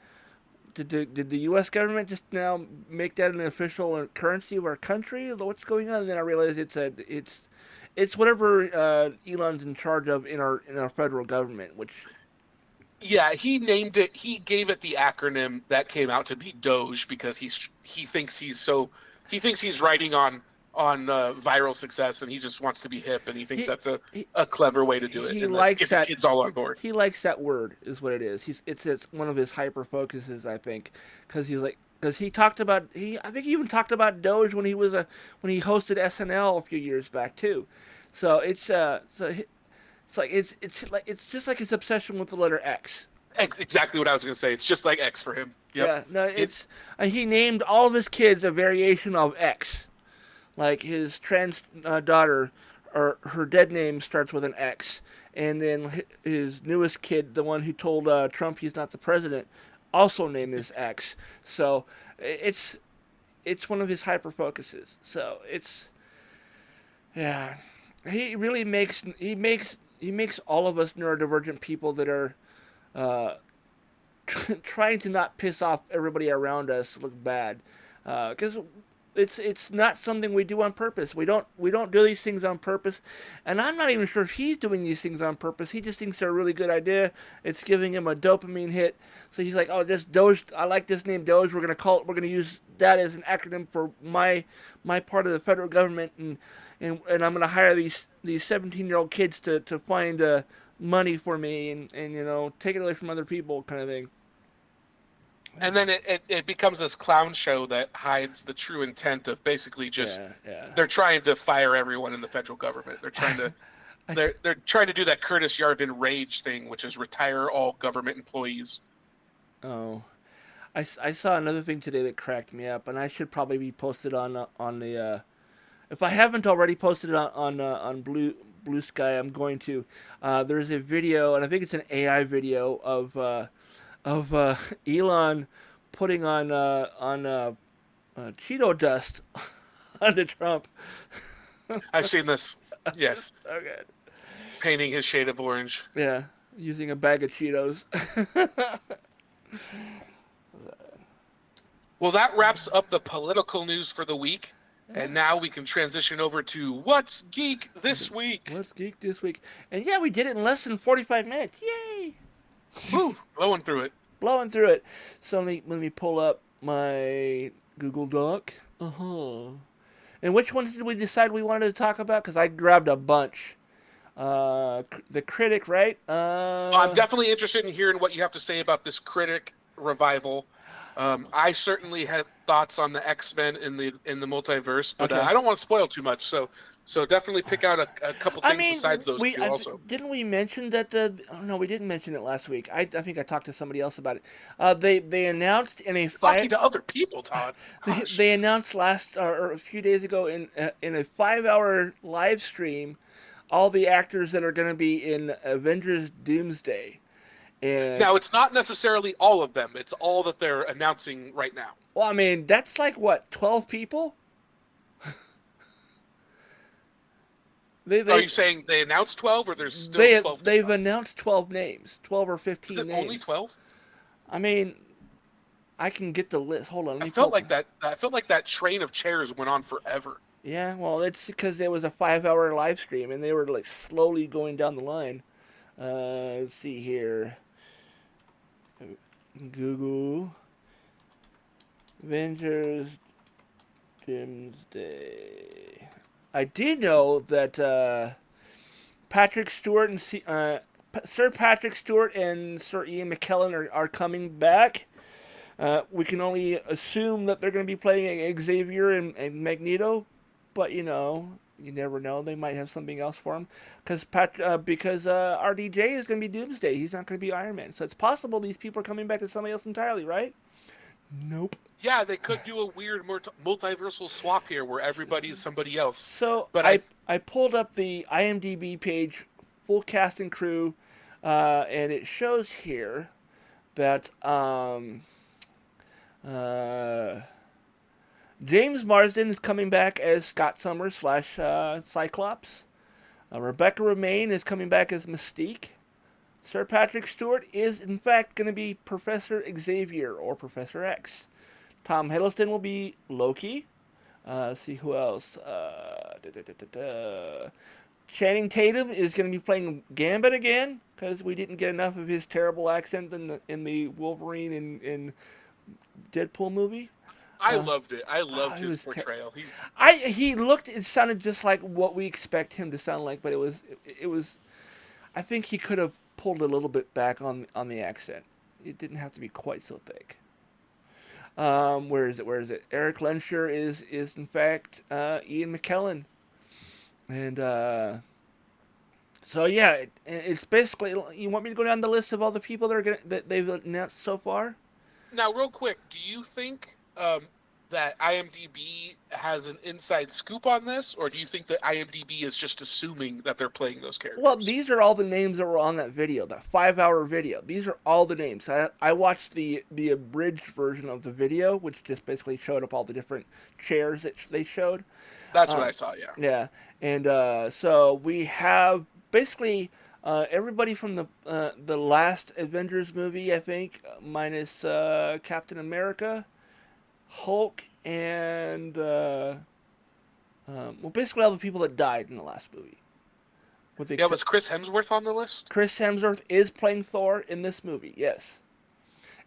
did the U.S. government just now make that an official currency of our country? What's going on? And then I realized it's whatever Elon's in charge of in our federal government, which. Yeah, he named it. He gave it the acronym that came out to be Doge because he thinks he's riding on viral success, and he just wants to be hip, and he thinks that's a clever way to do it. He and likes get that. The kids all on board. He likes that word, is what it is. It's one of his hyper focuses, I think, because he talked about I think he even talked about Doge when he hosted SNL a few years back too. So it's it's just like his obsession with the letter X. Exactly what I was going to say. It's just like X for him. Yep. Yeah, no, he named all of his kids a variation of X. Like his trans daughter, or her dead name starts with an X, and then his newest kid, the one who told Trump he's not the president, also named his X. So it's one of his hyper focuses. So yeah, he really makes all of us neurodivergent people that are trying to not piss off everybody around us look bad, because it's not something we do on purpose. We don't do these things on purpose, and I'm not even sure if he's doing these things on purpose. He just thinks they're a really good idea. It's giving him a dopamine hit, so he's like, "Oh, this Doge, I like this name Doge. We're gonna use that as an acronym for my part of the federal government, and I'm gonna hire these 17-year-old kids to find money for me and take it away from other people," kind of thing. And then it becomes this clown show that hides the true intent of basically just they're trying to fire everyone in the federal government. They're trying to they're trying to do that Curtis Yarvin rage thing, which is retire all government employees. Oh, I saw another thing today that cracked me up, and I should probably be posted on the if I haven't already posted it on Blue Sky, I'm going to. There's a video, and I think it's an AI video of Elon putting on Cheeto dust onto Trump. I've seen this. Yes. So good. Painting his shade of orange. Yeah, using a bag of Cheetos. Well, that wraps up the political news for the week. And now we can transition over to What's Geek This Week. What's Geek This Week. And yeah, we did it in less than 45 minutes. Yay! Woo! Blowing through it. So let me pull up my Google Doc. And which ones did we decide we wanted to talk about? Because I grabbed a bunch. The Critic, right? I'm definitely interested in hearing what you have to say about this Critic revival. I certainly had thoughts on the X-Men in the multiverse, but I don't want to spoil too much. So definitely pick out a couple things besides those two also. Didn't we mention that? No, we didn't mention it last week. I think I talked to somebody else about it. They announced in a talking to other people, Todd. They announced or a few days ago in a 5-hour live stream all the actors that are going to be in Avengers Doomsday. And now, it's not necessarily all of them. It's all that they're announcing right now. Well, I mean, that's like, what, 12 people? Are you saying they announced 12 or there's still 12? They've announced 12 names, 12 or 15 names. Only 12? I mean, I can get the list. Hold on. I felt like that train of chairs went on forever. Yeah, well, it's because it was a 5-hour live stream, and they were like slowly going down the line. Let's see here. Google Avengers Doomsday. I did know that Patrick Stewart and Sir Patrick Stewart and Sir Ian McKellen are coming back. We can only assume that they're going to be playing Xavier and Magneto, but you never know. They might have something else for him because RDJ is going to be Doomsday. He's not going to be Iron Man. So it's possible these people are coming back as somebody else entirely, right? Nope. Yeah, they could do a weird multiversal swap here where everybody's somebody else. So But I pulled up the IMDb page, full cast and crew, and it shows here that uh, James Marsden is coming back as Scott Summers slash Cyclops. Rebecca Romaine is coming back as Mystique. Sir Patrick Stewart is in fact going to be Professor Xavier or Professor X. Tom Hiddleston will be Loki. Let's see who else. Channing Tatum is going to be playing Gambit again because we didn't get enough of his terrible accent in the Wolverine in Deadpool movie. I loved it. I loved his was portrayal. he looked and sounded just like what we expect him to sound like, but it was I think he could have pulled a little bit back on the accent. It didn't have to be quite so thick. Where is it? Eric Lensher is in fact Ian McKellen, and so yeah, it's basically. You want me to go down the list of all the people that they've announced so far? Now, real quick, do you think that IMDb has an inside scoop on this, or do you think that IMDb is just assuming that they're playing those characters? Well, these are all the names that were on that video, that 5-hour video. These are all the names. I watched the abridged version of the video, which just basically showed up all the different chairs that they showed. That's what I saw, yeah. Yeah, and so we have basically everybody from the last Avengers movie, I think, minus Captain America, Hulk, and well, basically all the people that died in the last movie. Was Chris Hemsworth on the list? Chris Hemsworth is playing Thor in this movie, yes.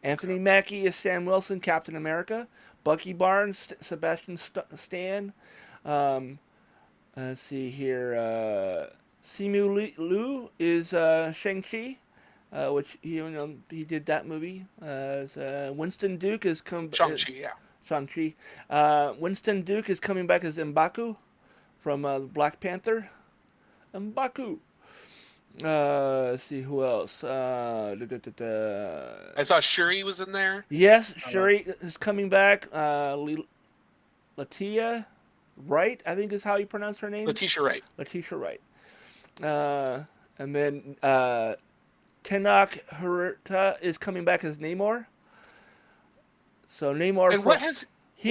Anthony Mackie is Sam Wilson, Captain America. Bucky Barnes, Sebastian Stan. Let's see here. Simu Liu is Shang-Chi, which he did that movie. Winston Duke is Shang-Chi, yeah. Shang-Chi. Winston Duke is coming back as M'Baku from Black Panther. M'Baku. Let's see who else. I saw Shuri was in there. Yes, Shuri is coming back. Latia Wright, I think is how you pronounce her name. Letitia Wright. And then Tenoch Huerta is coming back as Namor. So Namor. And what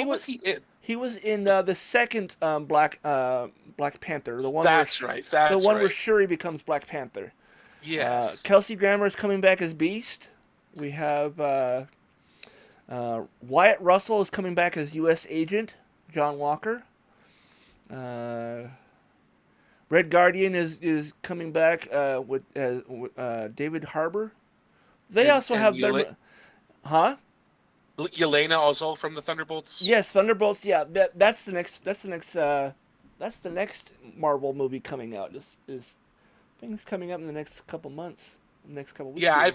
was he in? He was in the second Black Panther. The one. That's right. That's the one right. where Shuri becomes Black Panther. Yes. Kelsey Grammer is coming back as Beast. We have Wyatt Russell is coming back as U.S. Agent John Walker. Red Guardian is coming back with David Harbour. They also have their. Huh? Yelena also from the Thunderbolts. Yes, Thunderbolts. Yeah, that's the next Marvel movie coming out. Is things coming up in the next couple months, next couple weeks. Yeah,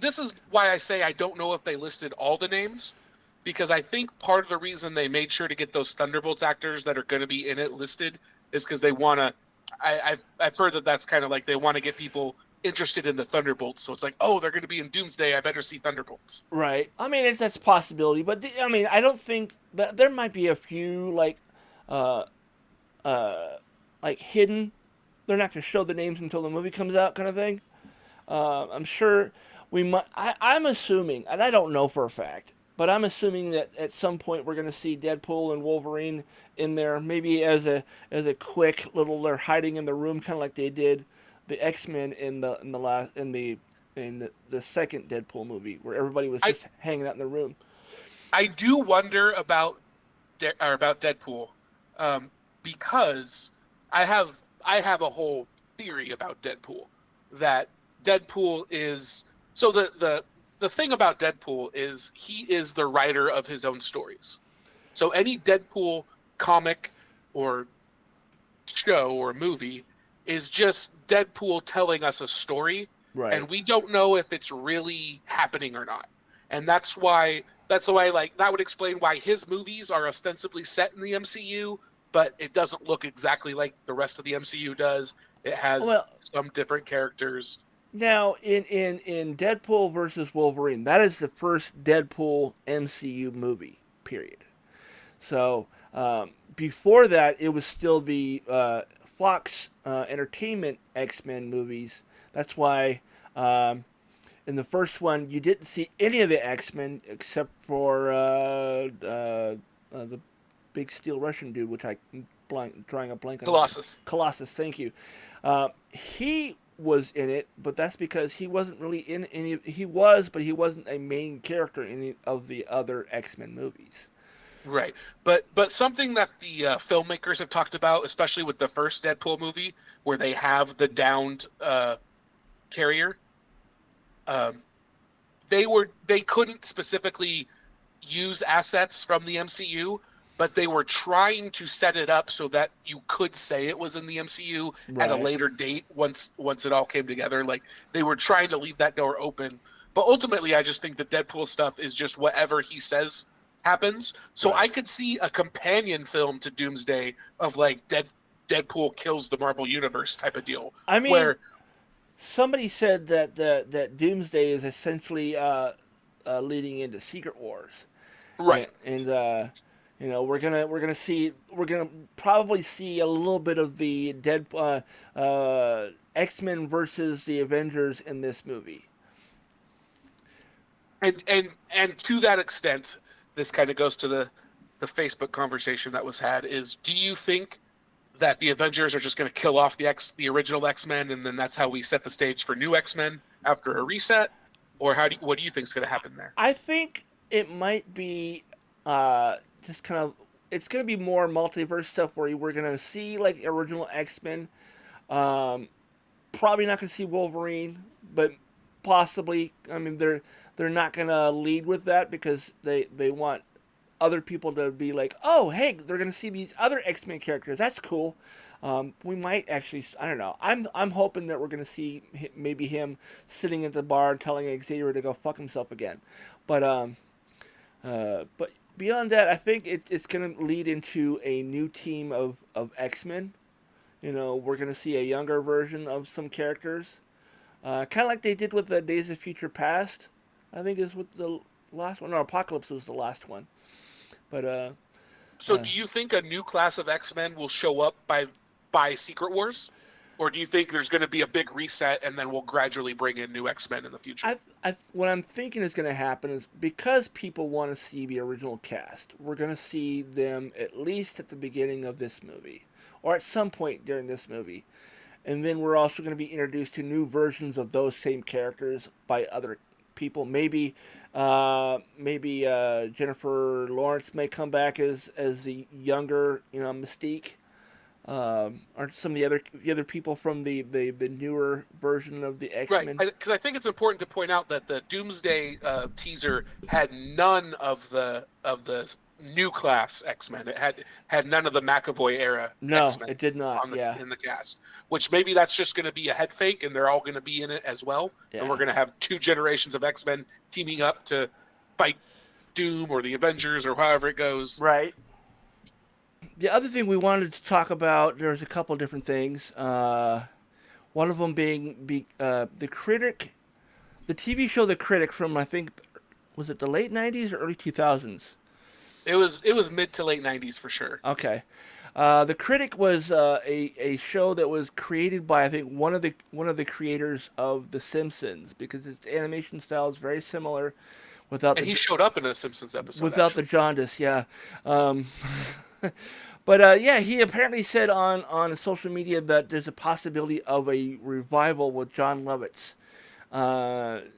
this is why I say I don't know if they listed all the names, because I think part of the reason they made sure to get those Thunderbolts actors that are going to be in it listed is because they want to. I've heard that's kind of like they want to get people interested in the Thunderbolts, so it's like, oh, they're going to be in Doomsday, I better see Thunderbolts. Right. I mean, that's a possibility, but I mean, I don't think that there might be a few like hidden. They're not going to show the names until the movie comes out, kind of thing. I'm sure we might. I'm assuming, and I don't know for a fact, but I'm assuming that at some point we're going to see Deadpool and Wolverine in there, maybe as a quick little. They're hiding in the room, kind of like they did the X-Men in the second Deadpool movie, where everybody was just hanging out in the room. I do wonder about Deadpool, because I have a whole theory about Deadpool, that Deadpool is so the thing about Deadpool is he is the writer of his own stories. So any Deadpool comic or show or movie is just Deadpool telling us a story, right? And we don't know if it's really happening or not. And that's why like that would explain why his movies are ostensibly set in the MCU, but it doesn't look exactly like the rest of the MCU does. It has some different characters. Now, in Deadpool versus Wolverine, that is the first Deadpool MCU movie, period. So before that, it was still the Fox Entertainment X-Men movies. That's why in the first one, you didn't see any of the X-Men except for the big steel Russian dude, which I drawing a blank on his name. Colossus. Colossus, thank you. He was in it, but that's because he wasn't really in any. He was, but he wasn't a main character in any of the other X-Men movies. Right, but something that the filmmakers have talked about, especially with the first Deadpool movie, where they have the downed carrier, they couldn't specifically use assets from the MCU, but they were trying to set it up so that you could say it was in the MCU at a Right. later date once it all came together. Like they were trying to leave that door open, but ultimately, I just think the Deadpool stuff is just whatever he says happens. So Right. I could see a companion film to Doomsday of like Deadpool kills the Marvel Universe type of deal, I mean, where somebody said that Doomsday is essentially leading into Secret Wars, right. and we're gonna probably see a little bit of the X-Men versus the Avengers in this movie. And to that extent, this kind of goes to the Facebook conversation that was had is, do you think that the Avengers are just going to kill off the original X-Men, and then that's how we set the stage for new X-Men after a reset? Or what do you think is going to happen there? I think it might be just kind of it's going to be more multiverse stuff where we're going to see like original X-Men. Um, Probably not going to see Wolverine, but possibly. I mean, they're not going to lead with that because they want other people to be like, oh, hey, they're going to see these other X-Men characters. That's cool. We might actually, I don't know. I'm hoping that we're going to see maybe him sitting at the bar telling Xavier to go fuck himself again. But beyond that, I think it's going to lead into a new team of X-Men. We're going to see a younger version of some characters. Kind of like they did with the Days of Future Past. I think is with the last one. No, Apocalypse was the last one. But So do you think a new class of X-Men will show up by Secret Wars? Or do you think there's going to be a big reset and then we'll gradually bring in new X-Men in the future? what I'm thinking is going to happen is because people want to see the original cast, we're going to see them at least at the beginning of this movie or at some point during this movie. And then we're also going to be introduced to new versions of those same characters by other people. Maybe Jennifer Lawrence may come back as the younger, Mystique. Or some of the other people from the newer version of the X Right, Men. because I think it's important to point out that the Doomsday teaser had none of the new class X-Men. It had none of the McAvoy era No, X-Men it did not. Yeah, in the cast. Which maybe that's just going to be a head fake, and they're all going to be in it as well. yeah. And we're going to have two generations of X-Men teaming up to fight Doom or the Avengers or however it goes. Right. The other thing we wanted to talk about, there's a couple different things. One of them being the Critic, the TV show The Critic from I think was it the late '90s or early 2000s? It was mid to late '90s for sure. Okay. The Critic was a show that was created by I think one of the creators of The Simpsons because its animation style is very similar, And he showed up in a Simpsons episode. without the Actually. jaundice. Yeah. But yeah, he apparently said on social media that there's a possibility of a revival with John Lovitz.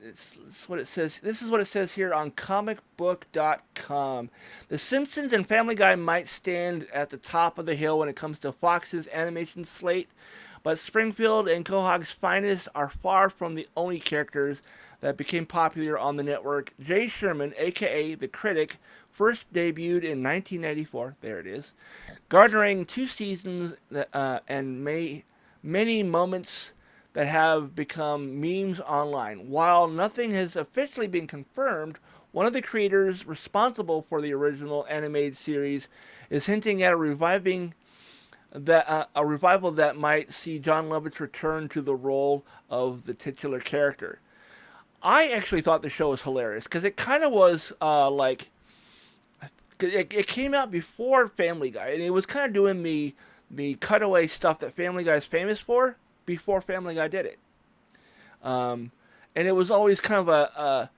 It's what it says. This is what it says here on comicbook.com. The Simpsons and Family Guy might stand at the top of the hill when it comes to Fox's animation slate, but Springfield and Quahog's finest are far from the only characters that became popular on the network. Jay Sherman, aka The Critic, first debuted in 1994. There it is, garnering 2 seasons and many moments that have become memes online. While nothing has officially been confirmed, one of the creators responsible for the original animated series is hinting at reviving that a revival that might see John Lovitz return to the role of the titular character. I actually thought the show was hilarious because it kind of was like it came out before Family Guy, and it was kind of doing the cutaway stuff that Family Guy is famous for before Family Guy did it. And it was always kind of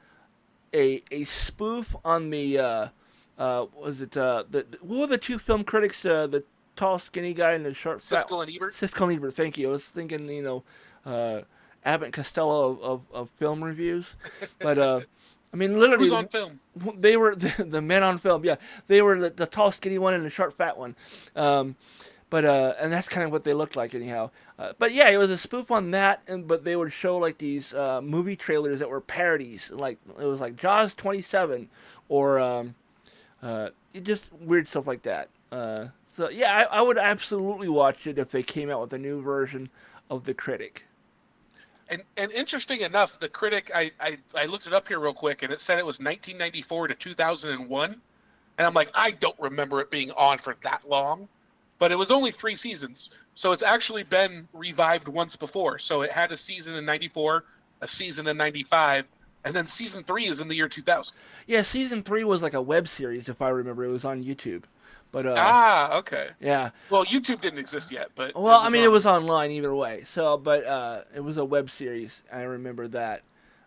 a spoof on the was it what were the two film critics, the tall skinny guy and the short fat Siskel and Ebert. Siskel and Ebert, thank you. I was thinking, Abbott and Costello of film reviews, but I mean, literally, Who's on film? They were the men on film. Yeah, they were the tall, skinny one and the short, fat one. But and that's kind of what they looked like, anyhow. But yeah, it was a spoof on that, but they would show like these movie trailers that were parodies. Like it was like Jaws 27, or just weird stuff like that. So yeah, I would absolutely watch it if they came out with a new version of The Critic. And interesting enough, The Critic, I looked it up here real quick, and it said it was 1994 to 2001. And I'm like, I don't remember it being on for that long. But it was only 3 seasons. So it's actually been revived once before. So it had a season in 94, a season in 95, and then season 3 is in the year 2000. Yeah, season 3 was like a web series, if I remember. It was on YouTube. But okay. Yeah. Well, YouTube didn't exist yet, but well, I mean, it was online either way. So, but it was a web series. I remember that.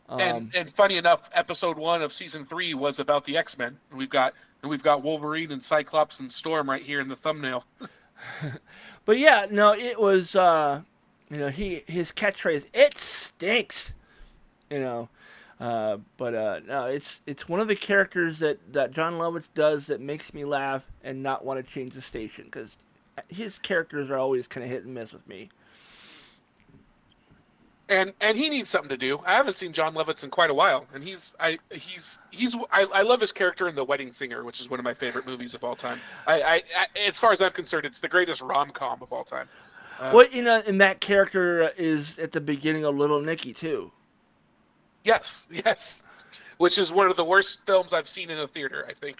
And funny enough, episode 1 of season 3 was about the X-Men. And we've got Wolverine and Cyclops and Storm right here in the thumbnail. But yeah, no, it was his catchphrase, "It stinks," But no, it's one of the characters that John Lovitz does that makes me laugh and not want to change the station, because his characters are always kind of hit and miss with me. And he needs something to do. I haven't seen John Lovitz in quite a while, and I love his character in The Wedding Singer, which is one of my favorite movies of all time. I as far as I'm concerned, it's the greatest rom-com of all time. Well, and that character is at the beginning of Little Nicky too. Yes, which is one of the worst films I've seen in a theater, I think.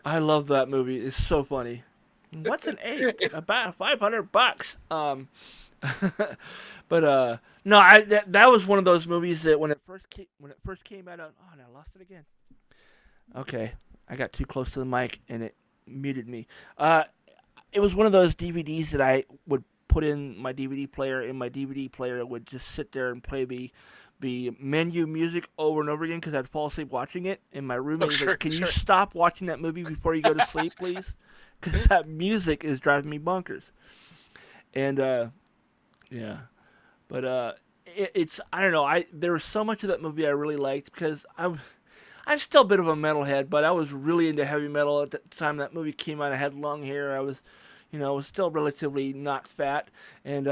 I love that movie. It's so funny. What's an egg? About $500. But no, that was one of those movies that when it first came out, oh, and I lost it again. Okay, I got too close to the mic and it muted me. It was one of those DVDs that I would put in my DVD player, and my DVD player would just sit there and play the menu music over and over again because I'd fall asleep watching it. And my roommate was like, "Can you stop watching that movie before you go to sleep, please? Because that music is driving me bonkers." And yeah, but it's I don't know. There was so much of that movie I really liked because I'm still a bit of a metalhead, but I was really into heavy metal at the time that movie came out. I had long hair. I was still relatively not fat, and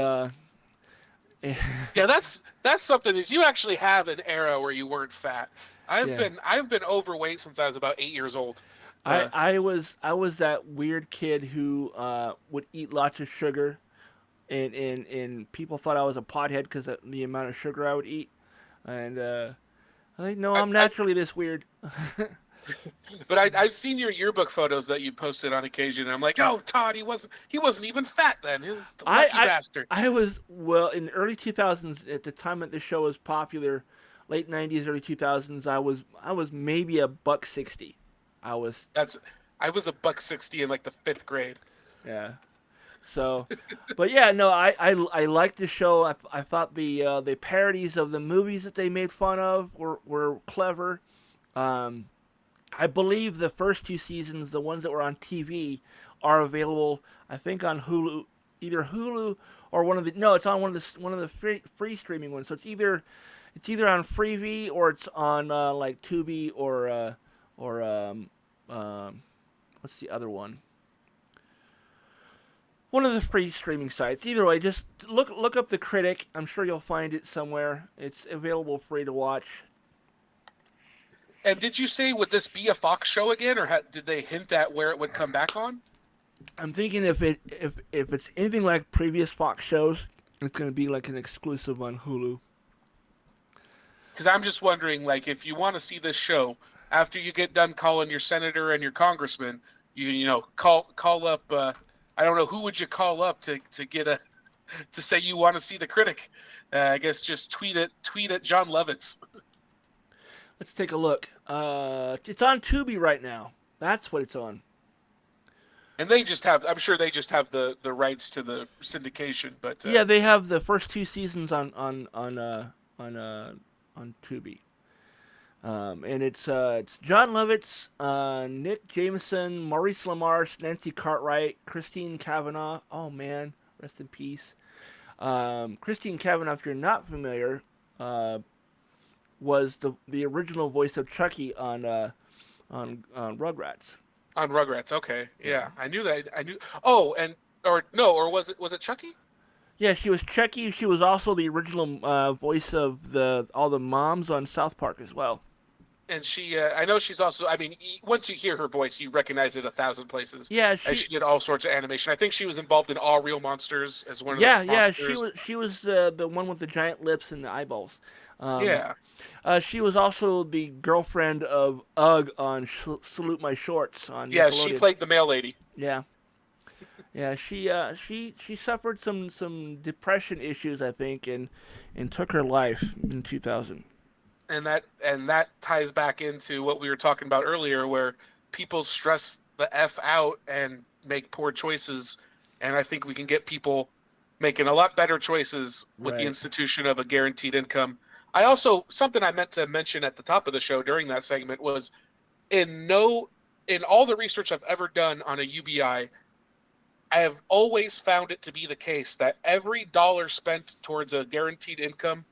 yeah, that's something. Is you actually have an era where you weren't fat. I've been overweight since I was about 8 years old. I was that weird kid who would eat lots of sugar, and people thought I was a pothead because of the amount of sugar I would eat, and I think no, I'm naturally this weird. But I've seen your yearbook photos that you posted on occasion, and I'm like, oh, Todd, he wasn't even fat then. His lucky bastard. I was, well, in the early 2000s, at the time that the show was popular, late 90s, early 2000s, I was maybe $160. I was $160 in like the 5th grade. Yeah. So, but yeah, no, I liked the show. I thought the parodies of the movies that they made fun of were clever. I believe the first 2 seasons, the ones that were on TV, are available, I think, on Hulu, either Hulu or it's on one of the free streaming ones. So it's either on Freevee or it's on like Tubi or what's the other one? One of the free streaming sites. Either way, just look up The Critic. I'm sure you'll find it somewhere. It's available free to watch. And did you say, would this be a Fox show again, or did they hint at where it would come back on? I'm thinking if it's anything like previous Fox shows, it's going to be like an exclusive on Hulu. Because I'm just wondering, like, if you want to see this show, after you get done calling your senator and your congressman, you call up I don't know who would you call up to get to say you want to see the critic. I guess just tweet at John Lovitz. Let's take a look. It's on Tubi right now. That's what it's on. And I'm sure they just have the rights to the syndication, but yeah, they have the first 2 seasons on Tubi. And it's John Lovitz, Nick Jameson, Maurice LaMarche, Nancy Cartwright, Christine Cavanaugh. Oh man, rest in peace. Christine Cavanaugh, if you're not familiar, was the original voice of Chucky on Rugrats. On Rugrats, okay, yeah, I knew that. I knew. Oh, or was it Chucky? Yeah, she was Chucky. She was also the original voice of all the moms on South Park as well. And she, I know she's also. I mean, once you hear her voice, you recognize it 1,000 places. Yeah, she did all sorts of animation. I think she was involved in All Real Monsters as one of the monsters. She was the one with the giant lips and the eyeballs. Yeah. She was also the girlfriend of Ugg on Salute My Shorts on Nickelodeon. Yeah, she played the mail lady. Yeah. Yeah, she suffered some depression issues, I think, and took her life in 2000. And that ties back into what we were talking about earlier, where people stress the F out and make poor choices, and I think we can get people making a lot better choices with the institution of a guaranteed income. I also, something I meant to mention at the top of the show during that segment was, in all the research I've ever done on a UBI, I have always found it to be the case that every dollar spent towards a guaranteed income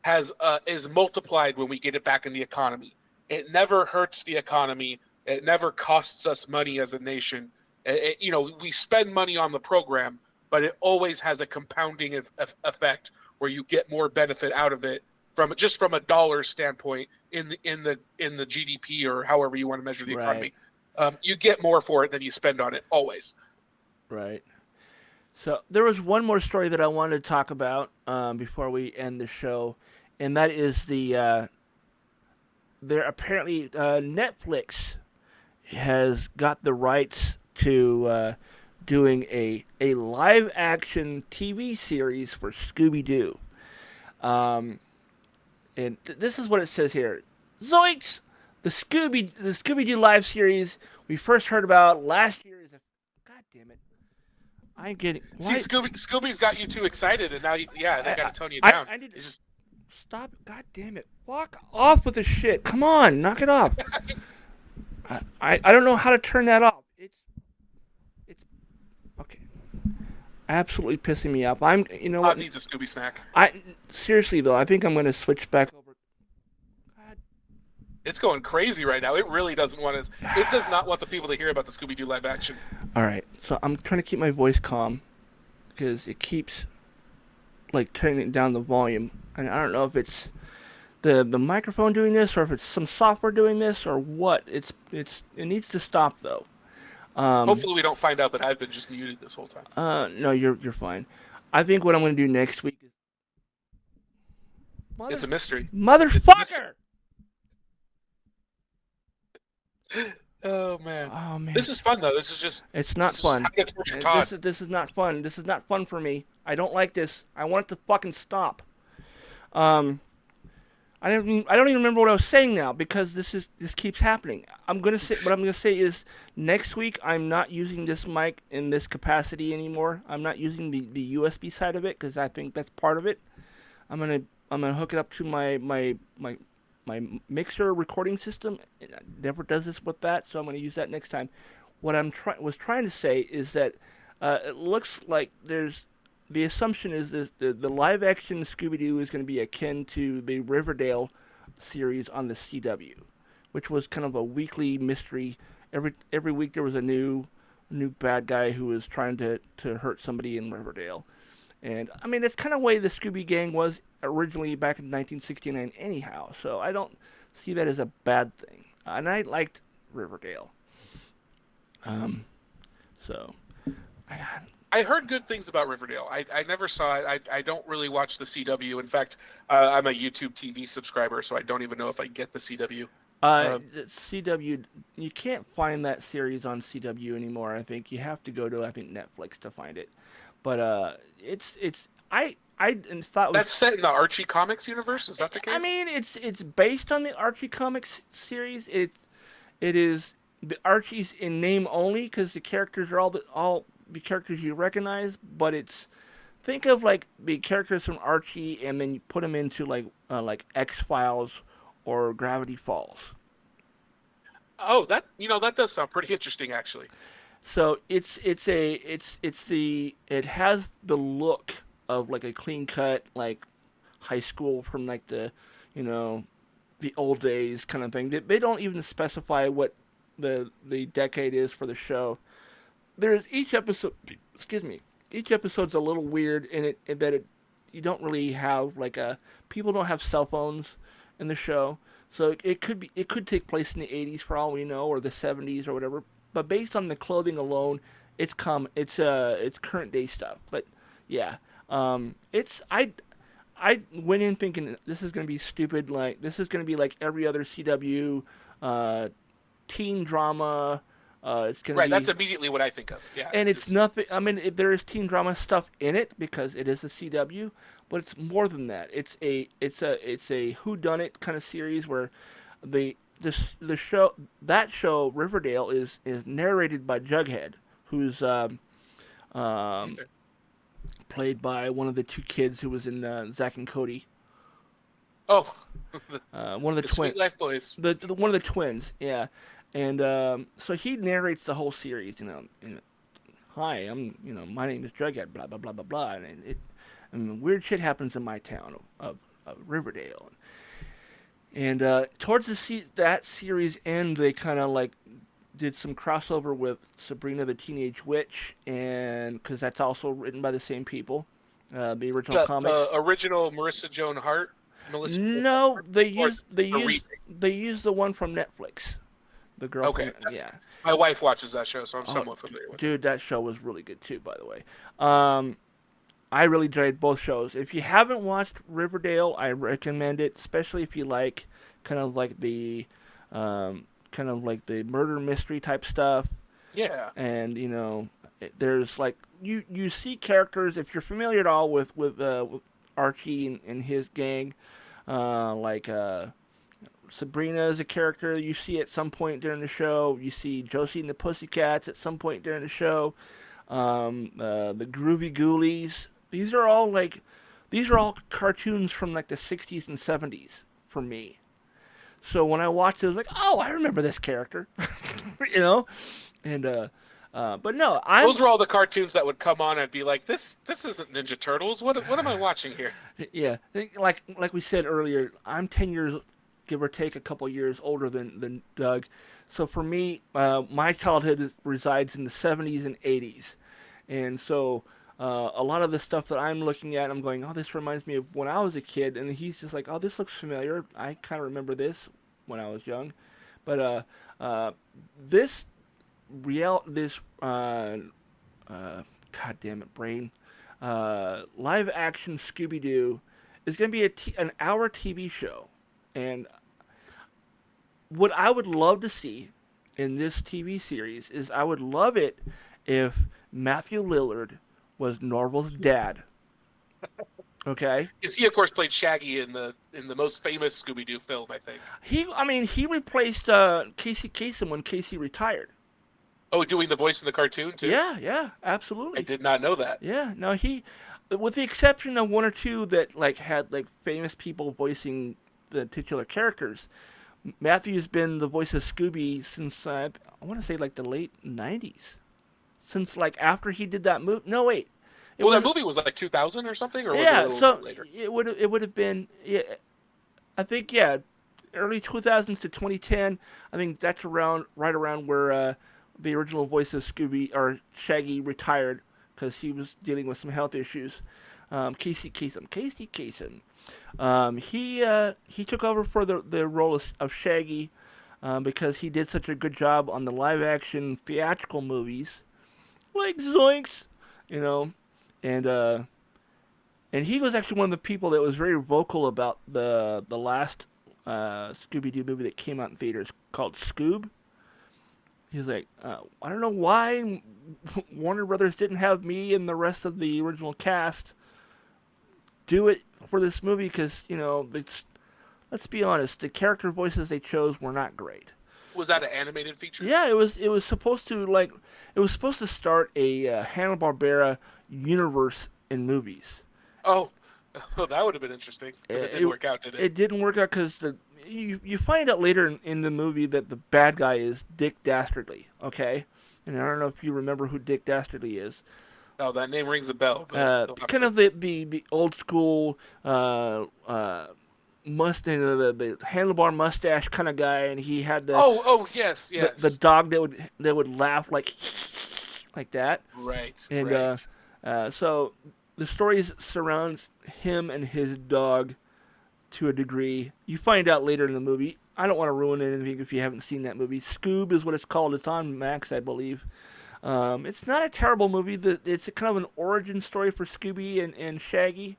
is multiplied when we get it back in the economy. It never hurts the economy. It never costs us money as a nation. We spend money on the program, but it always has a compounding effect where you get more benefit out of it from a dollar standpoint in the GDP or however you want to measure the economy. You get more for it than you spend on it always. Right. So there was one more story that I wanted to talk about before we end the show, and that is there apparently Netflix has got the rights to doing a live action TV series for Scooby-Doo. And this is what it says here. Zoinks! The Scooby-Doo live series we first heard about last year is God damn it. I'm getting... See, Scooby's got you too excited, and now, they got to tone you down. I need to stop. God damn it. Fuck off with the shit. Come on, knock it off. I don't know how to turn that off. It's okay. Absolutely pissing me off. Todd needs a Scooby snack. Seriously though, I think I'm going to switch back over. God. It's going crazy right now. It really doesn't want to. It does not want the people to hear about the Scooby-Doo live action. All right, so I'm trying to keep my voice calm because it keeps turning down the volume, and I don't know if it's the microphone doing this or if it's some software doing this or what. It needs to stop though. Hopefully we don't find out that I've been just muted this whole time. No, you're fine. I think what I'm going to do next week is... It's a mystery. Motherfucker! Oh man. This is fun though. This is just... It's not fun. This is not fun. This is not fun for me. I don't like this. I want it to fucking stop. I don't even remember what I was saying now because this keeps happening. What I'm gonna say is next week I'm not using this mic in this capacity anymore. I'm not using the USB side of it because I think that's part of it. I'm gonna hook it up to my mixer recording system. It never does this with that, so I'm gonna use that next time. What was trying to say is that it looks like the assumption is the live action Scooby-Doo is going to be akin to the Riverdale series on the CW, which was kind of a weekly mystery. Every week there was a new bad guy who was trying to hurt somebody in Riverdale. And I mean that's kind of the way the Scooby Gang was originally back in 1969 anyhow. So I don't see that as a bad thing. And I liked Riverdale. I heard good things about Riverdale. I never saw it. I don't really watch the CW. In fact, I'm a YouTube TV subscriber, so I don't even know if I get the CW. CW, you can't find that series on CW anymore. I think you have to go to Netflix to find it. But it's I thought it was. That's set in the Archie comics universe. Is that the I case? mean, it's based on the Archie comics series. It is the Archies in name only because the characters are all the characters you recognize. But it's think of like the characters from Archie and then you put them into like X Files or Gravity Falls. Oh, that does sound pretty interesting, actually. So it has the look of like a clean cut like high school from like you know the old days kind of thing. They don't even specify what the decade is for the show. There's each episode. Excuse me. Each episode's a little weird in that you don't really have like a people don't have cell phones in the show, so it could take place in the 80s for all we know or the 70s or whatever. But based on the clothing alone, it's current day stuff. But yeah, it's I went in thinking this is gonna be stupid. Like this is gonna be like every other CW teen drama. It's gonna Right, be that's immediately what I think of. Yeah, and it's nothing. I mean, there is teen drama stuff in it because it is a CW, but it's more than that. It's a whodunit kind of series where the show Riverdale is narrated by Jughead, who's um, played by one of the two kids who was in Zack and Cody. Oh, One of the the twins. Sweet Life Boys. One of the twins, yeah. And so he narrates the whole series, hi, my name is Jughead, blah blah blah blah blah, and weird shit happens in my town of Riverdale, and towards that series end, they kind of like did some crossover with Sabrina the Teenage Witch, and because that's also written by the same people, the original comics. The original Marissa Joan Hart. No, they Or use remake? they use the one from Netflix. The girl Okay, from, yeah. my wife watches that show, so I'm somewhat familiar with it. Dude, that show was really good too, by the way. I really enjoyed both shows. If you haven't watched Riverdale, I recommend it, especially if you like kind of like the murder mystery type stuff. Yeah. And there's like you see characters if you're familiar at all with Archie and his gang, like Sabrina is a character you see at some point during the show. You see Josie and the Pussycats at some point during the show. The Groovy Ghoulies. These are all cartoons from like the 60s and 70s for me. So when I watched it, I was like, oh, I remember this character, And but no, those were all the cartoons that would come on and be like, this isn't Ninja Turtles. What am I watching here? Yeah, like we said earlier, I'm 10 years, give or take a couple years older than Doug. So for me, my childhood resides in the 70s and 80s. And so a lot of the stuff that I'm looking at, I'm going, oh, this reminds me of when I was a kid. And he's just like, oh, this looks familiar. I kind of remember this when I was young. But this God damn it, brain, live action Scooby-Doo is going to be an hour TV show. And what I would love to see in this TV series is I would love it if Matthew Lillard was Norval's dad. Okay? Because he, of course, played Shaggy in the most famous Scooby-Doo film, I think. He replaced Casey Kasem when Casey retired. Oh, doing the voice in the cartoon, too? Yeah, absolutely. I did not know that. Yeah, no, with the exception of one or two that like had like famous people voicing the titular characters, Matthew's been the voice of Scooby since I want to say like the late 90s. Since like after he did that movie. No, wait. That movie was like 2000 or something, or was it a little bit later? It would have been I think early 2000s to 2010. I think that's right around where the original voice of Scooby or Shaggy retired because he was dealing with some health issues. Casey Kasem. He took over for the role of Shaggy because he did such a good job on the live action theatrical movies, like Zoinks, and he was actually one of the people that was very vocal about the last Scooby-Doo movie that came out in theaters called Scoob. He's like, I don't know why Warner Brothers didn't have me and the rest of the original cast do it for this movie because, let's be honest, the character voices they chose were not great. Was that an animated feature? Yeah, it was supposed to start a Hanna-Barbera universe in movies. Oh, well, that would have been interesting, but it didn't work out, did it? It didn't work out because you find out later in the movie that the bad guy is Dick Dastardly, okay? And I don't know if you remember who Dick Dastardly is. Oh, that name rings a bell. Kind of the old school mustache, the handlebar mustache kind of guy, and he had the yes. the dog that would laugh like that. Right. And right. So the story surrounds him and his dog to a degree. You find out later in the movie. I don't want to ruin anything if you haven't seen that movie. Scoob is what it's called. It's on Max, I believe. It's not a terrible movie. It's kind of an origin story for Scooby and Shaggy.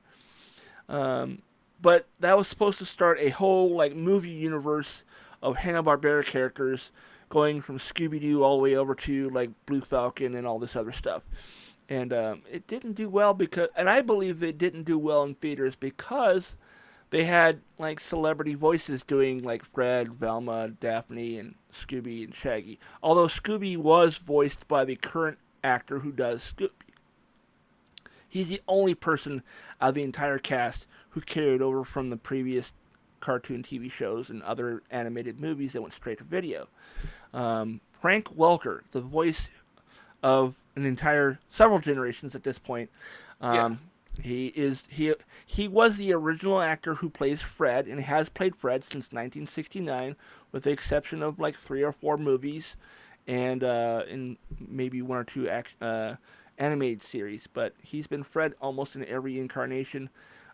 But that was supposed to start a whole movie universe of Hanna-Barbera characters going from Scooby-Doo all the way over to Blue Falcon and all this other stuff. And it didn't do well and I believe it didn't do well in theaters because they had celebrity voices doing Fred, Velma, Daphne, and Scooby and Shaggy. Although Scooby was voiced by the current actor who does Scooby. He's the only person out of the entire cast who carried over from the previous cartoon TV shows and other animated movies that went straight to video. Frank Welker, the voice of several generations at this point. He was the original actor who plays Fred and has played Fred since 1969, with the exception of 3 or 4 movies and in maybe 1 or 2 animated series. But he's been Fred almost in every incarnation.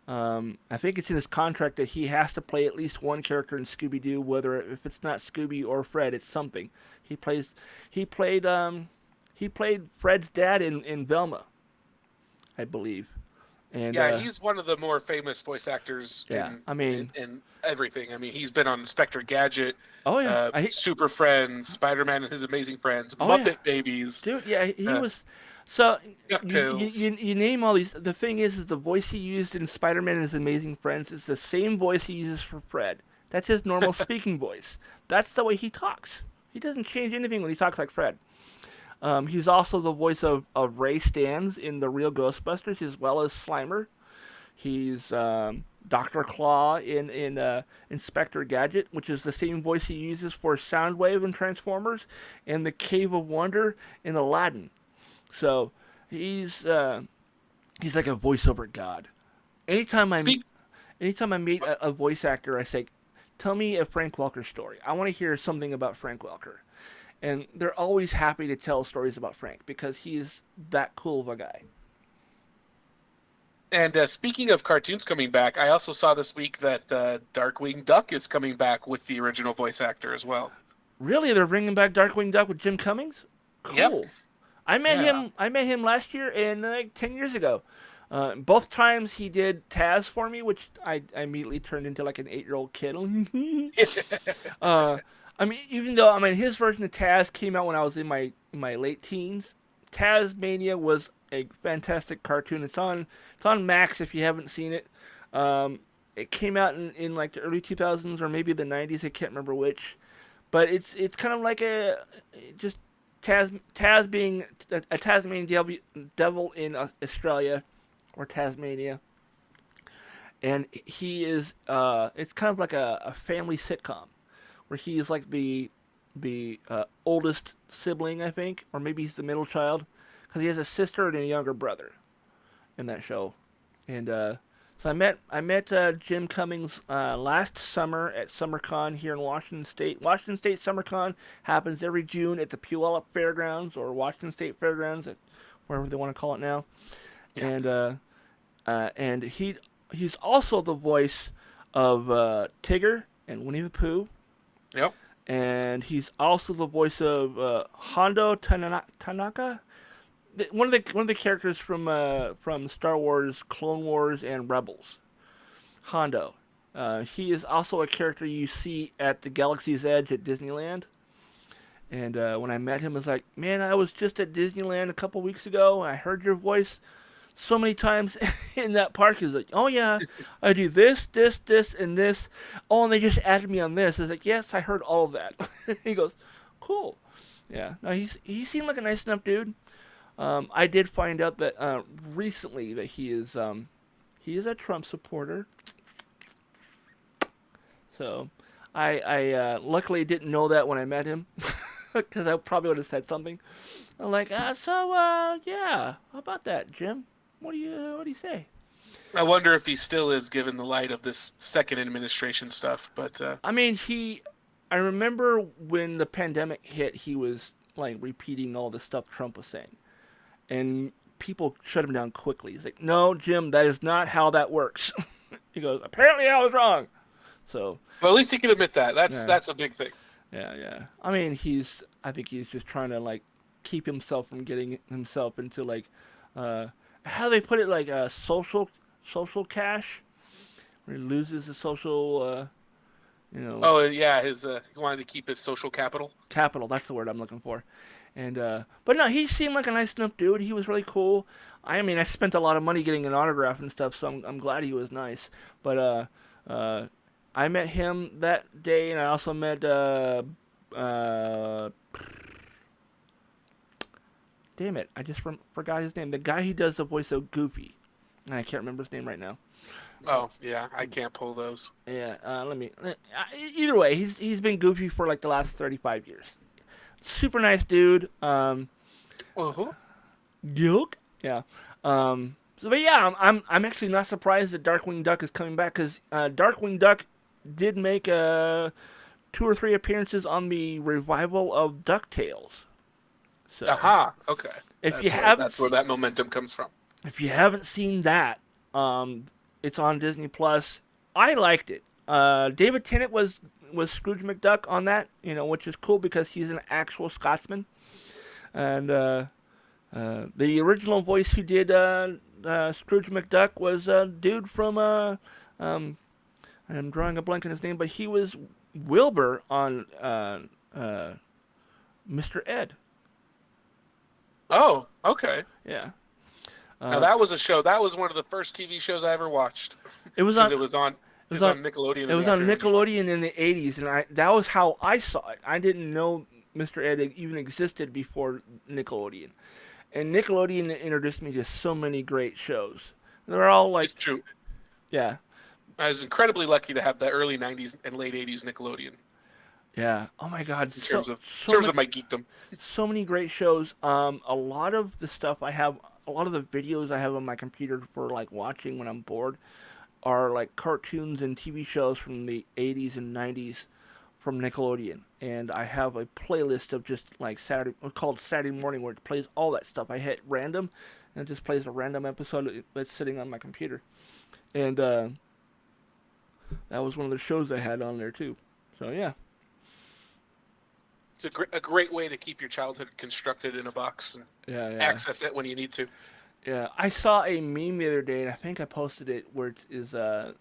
I think it's in his contract that he has to play at least one character in Scooby-Doo, whether if it's not Scooby or Fred, it's something. He played Fred's dad in Velma, I believe. And he's one of the more famous voice actors in everything. I mean, he's been on Inspector Gadget, Super Friends, Spider-Man and His Amazing Friends, Muppet Babies. Dude, he was... So, you name all these... The thing is the voice he used in Spider-Man and His Amazing Friends is the same voice he uses for Fred. That's his normal speaking voice. That's the way he talks. He doesn't change anything when he talks like Fred. He's also the voice of Ray Stantz in The Real Ghostbusters, as well as Slimer. He's Dr. Claw in Inspector Gadget, which is the same voice he uses for Soundwave in Transformers, and the Cave of Wonder in Aladdin. So he's like a voiceover god. Anytime I meet a voice actor, I say, "Tell me a Frank Welker story. I want to hear something about Frank Welker." And they're always happy to tell stories about Frank because he's that cool of a guy. And speaking of cartoons coming back, I also saw this week that Darkwing Duck is coming back with the original voice actor as well. Really? They're bringing back Darkwing Duck with Jim Cummings? Cool. Yep. I met him last year and 10 years ago. Both times he did Taz for me, which I immediately turned into an 8-year-old kid. Even though his version of Taz came out when I was in my late teens, Tazmania was a fantastic cartoon. It's on Max if you haven't seen it. It came out in the early 2000s or maybe the 90s. I can't remember which, but it's kind of like just Taz being a Tasmanian devil in Australia or Tasmania, and he is it's kind of like a family sitcom where he is the oldest sibling, I think, or maybe he's the middle child, because he has a sister and a younger brother in that show. And so I met Jim Cummings last summer at SummerCon here in Washington State. Washington State SummerCon happens every June at the Puyallup Fairgrounds or Washington State Fairgrounds, wherever they want to call it now. Yeah. And he's also the voice of Tigger and Winnie the Pooh. Yep. And he's also the voice of Hondo Tanaka, one of the characters from Star Wars, Clone Wars, and Rebels. Hondo. He is also a character you see at the Galaxy's Edge at Disneyland. And when I met him, I was like, man, I was just at Disneyland a couple weeks ago. And I heard your voice so many times in that park. He's like, oh, yeah, I do this, and this. Oh, and they just added me on this. I was like, yes, I heard all of that. He goes, cool. Yeah, no, he seemed like a nice enough dude. I did find out that recently that he is a Trump supporter. So I luckily didn't know that when I met him, because I probably would have said something. I'm like, yeah, how about that, Jim? What do you say? I wonder if he still is, given the light of this second administration stuff. But I mean, I remember when the pandemic hit, he was like repeating all the stuff Trump was saying, and people shut him down quickly. He's like, no, Jim, that is not how that works. He goes, apparently I was wrong. So, well, at least he can admit that. Yeah. That's a big thing. Yeah. I mean, I think he's just trying to like keep himself from getting himself into like, how do they put it, like social cash, where he loses his social, Oh yeah, he wanted to keep his social capital. Capital. That's the word I'm looking for. And but no, he seemed like a nice enough dude. He was really cool. I mean, I spent a lot of money getting an autograph and stuff, so I'm glad he was nice. But I met him that day, and I also met damn it, I just forgot his name. The guy who does the voice of Goofy, and I can't remember his name right now. Oh yeah, I can't pull those. Yeah, either way, he's been Goofy for like the last 35 years. Super nice dude. Geek. Yeah. But yeah, I'm actually not surprised that Darkwing Duck is coming back, because Darkwing Duck did make 2 or 3 appearances on the revival of DuckTales. So, okay. That's where that momentum comes from. If you haven't seen that, it's on Disney Plus. I liked it. David Tennant was Scrooge McDuck on that, which is cool because he's an actual Scotsman. And the original voice who did Scrooge McDuck was a dude from I'm drawing a blank on his name, but he was Wilbur on Mr. Ed. Oh, okay. Yeah. Now that was a show. That was one of the first TV shows I ever watched. It was on Nickelodeon. It was on Nickelodeon in the 80s, and that was how I saw it. I didn't know Mr. Ed even existed before Nickelodeon. And Nickelodeon introduced me to so many great shows. They're all like... It's true. Yeah. I was incredibly lucky to have the early 90s and late 80s Nickelodeon. Yeah. Oh my God. In terms of my geekdom. So many great shows. A lot of the stuff I have, a lot of the videos I have on my computer for like watching when I'm bored are like cartoons and TV shows from the 80s and 90s from Nickelodeon. And I have a playlist of just like called Saturday Morning, where it plays all that stuff. I hit random, and it just plays a random episode that's sitting on my computer. And that was one of the shows I had on there too. So yeah. It's a great way to keep your childhood constructed in a box and access it when you need to. Yeah, I saw a meme the other day, and I think I posted it, where it is, I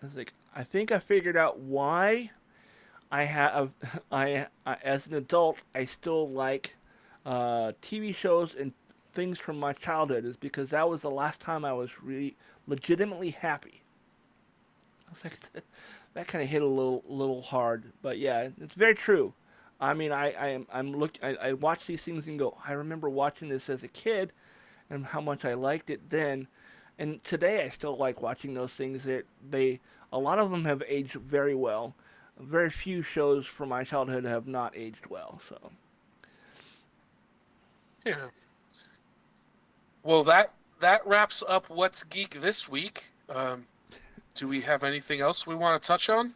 was like, I think I figured out why I as an adult, I still like TV shows and things from my childhood, is because that was the last time I was really legitimately happy. I was like, that kind of hit a little hard, but yeah, it's very true. I mean, I watch these things and go, I remember watching this as a kid, and how much I liked it then, and today I still like watching those things. A lot of them have aged very well. Very few shows from my childhood have not aged well. So, yeah. Well, that wraps up What's Geek this week. Do we have anything else we want to touch on?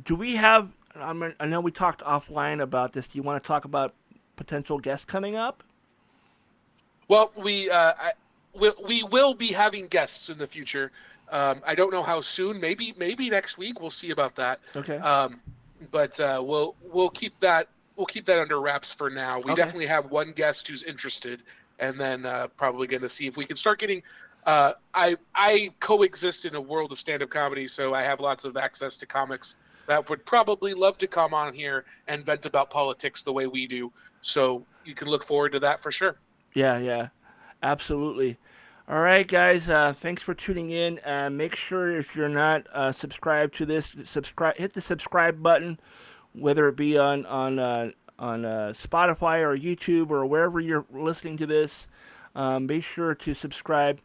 Do we have? I know we talked offline about this. Do you want to talk about potential guests coming up? Well, we will be having guests in the future. I don't know how soon. Maybe next week. We'll see about that. Okay. But we'll keep that under wraps for now. We definitely have one guest who's interested, and then probably going to see if we can start getting I coexist in a world of stand-up comedy, so I have lots of access to comics that would probably love to come on here and vent about politics the way we do. So you can look forward to that for sure. Yeah, yeah, absolutely. All right, guys. Thanks for tuning in. Make sure if you're not subscribed to this, subscribe. Hit the subscribe button, whether it be on Spotify or YouTube or wherever you're listening to this. Be sure to subscribe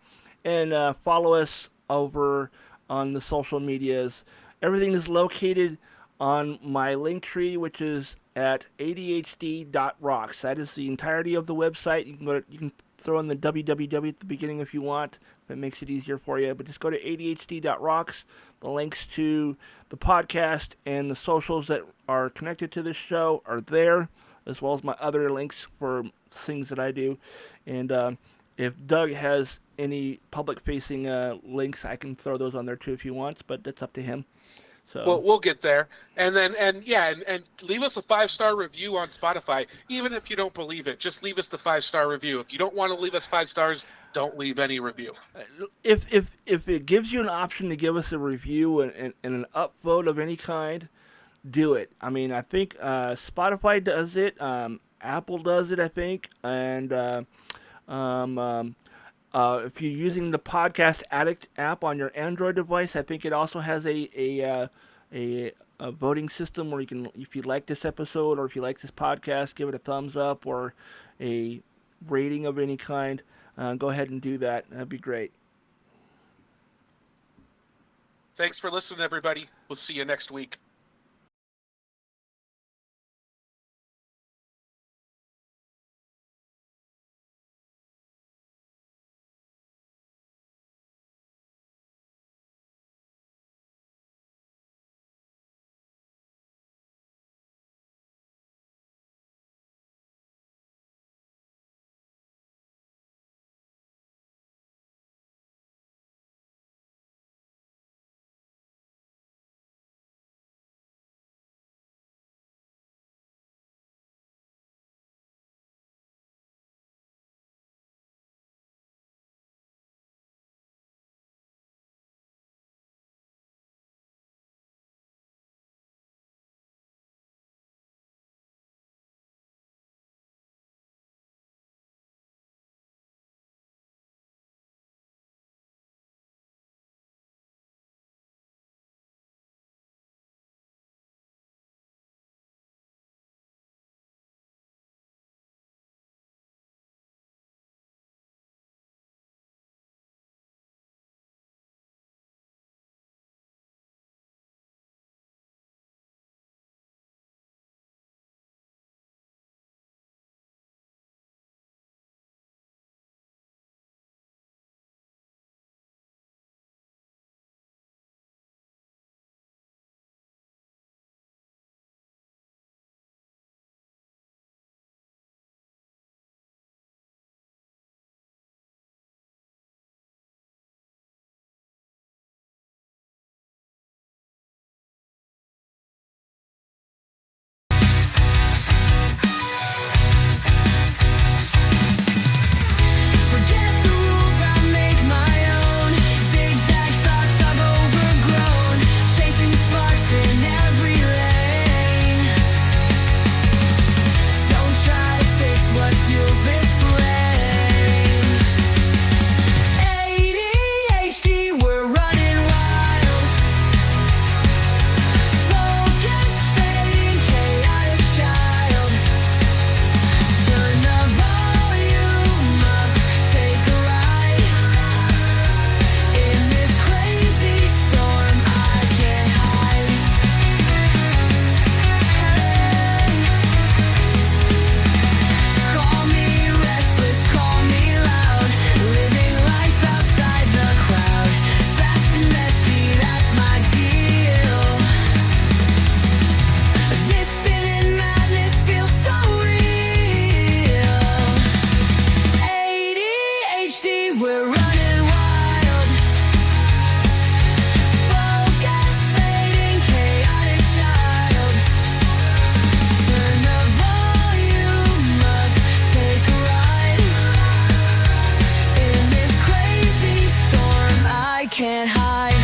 and follow us over on the social medias. Everything is located on my link tree, which is at adhd.rocks. That is the entirety of the website. You can throw in the www at the beginning if you want. If it makes it easier for you, but just go to adhd.rocks. The links to the podcast and the socials that are connected to this show are there, as well as my other links for things that I do. And if Doug has any public-facing links, I can throw those on there too if he wants, but that's up to him. So We'll get there. And then, and leave us a 5-star review on Spotify. Even if you don't believe it, just leave us the 5-star review. If you don't want to leave us 5 stars, don't leave any review. if it gives you an option to give us a review and an upvote of any kind, do it. I mean, I think Spotify does it, Apple does it, I think, and um, um, if you're using the Podcast Addict app on your Android device, I think it also has a voting system where you can, if you like this episode or if you like this podcast, give it a thumbs up or a rating of any kind. Go ahead and do that. That'd be great. Thanks for listening, everybody. We'll see you next week. high.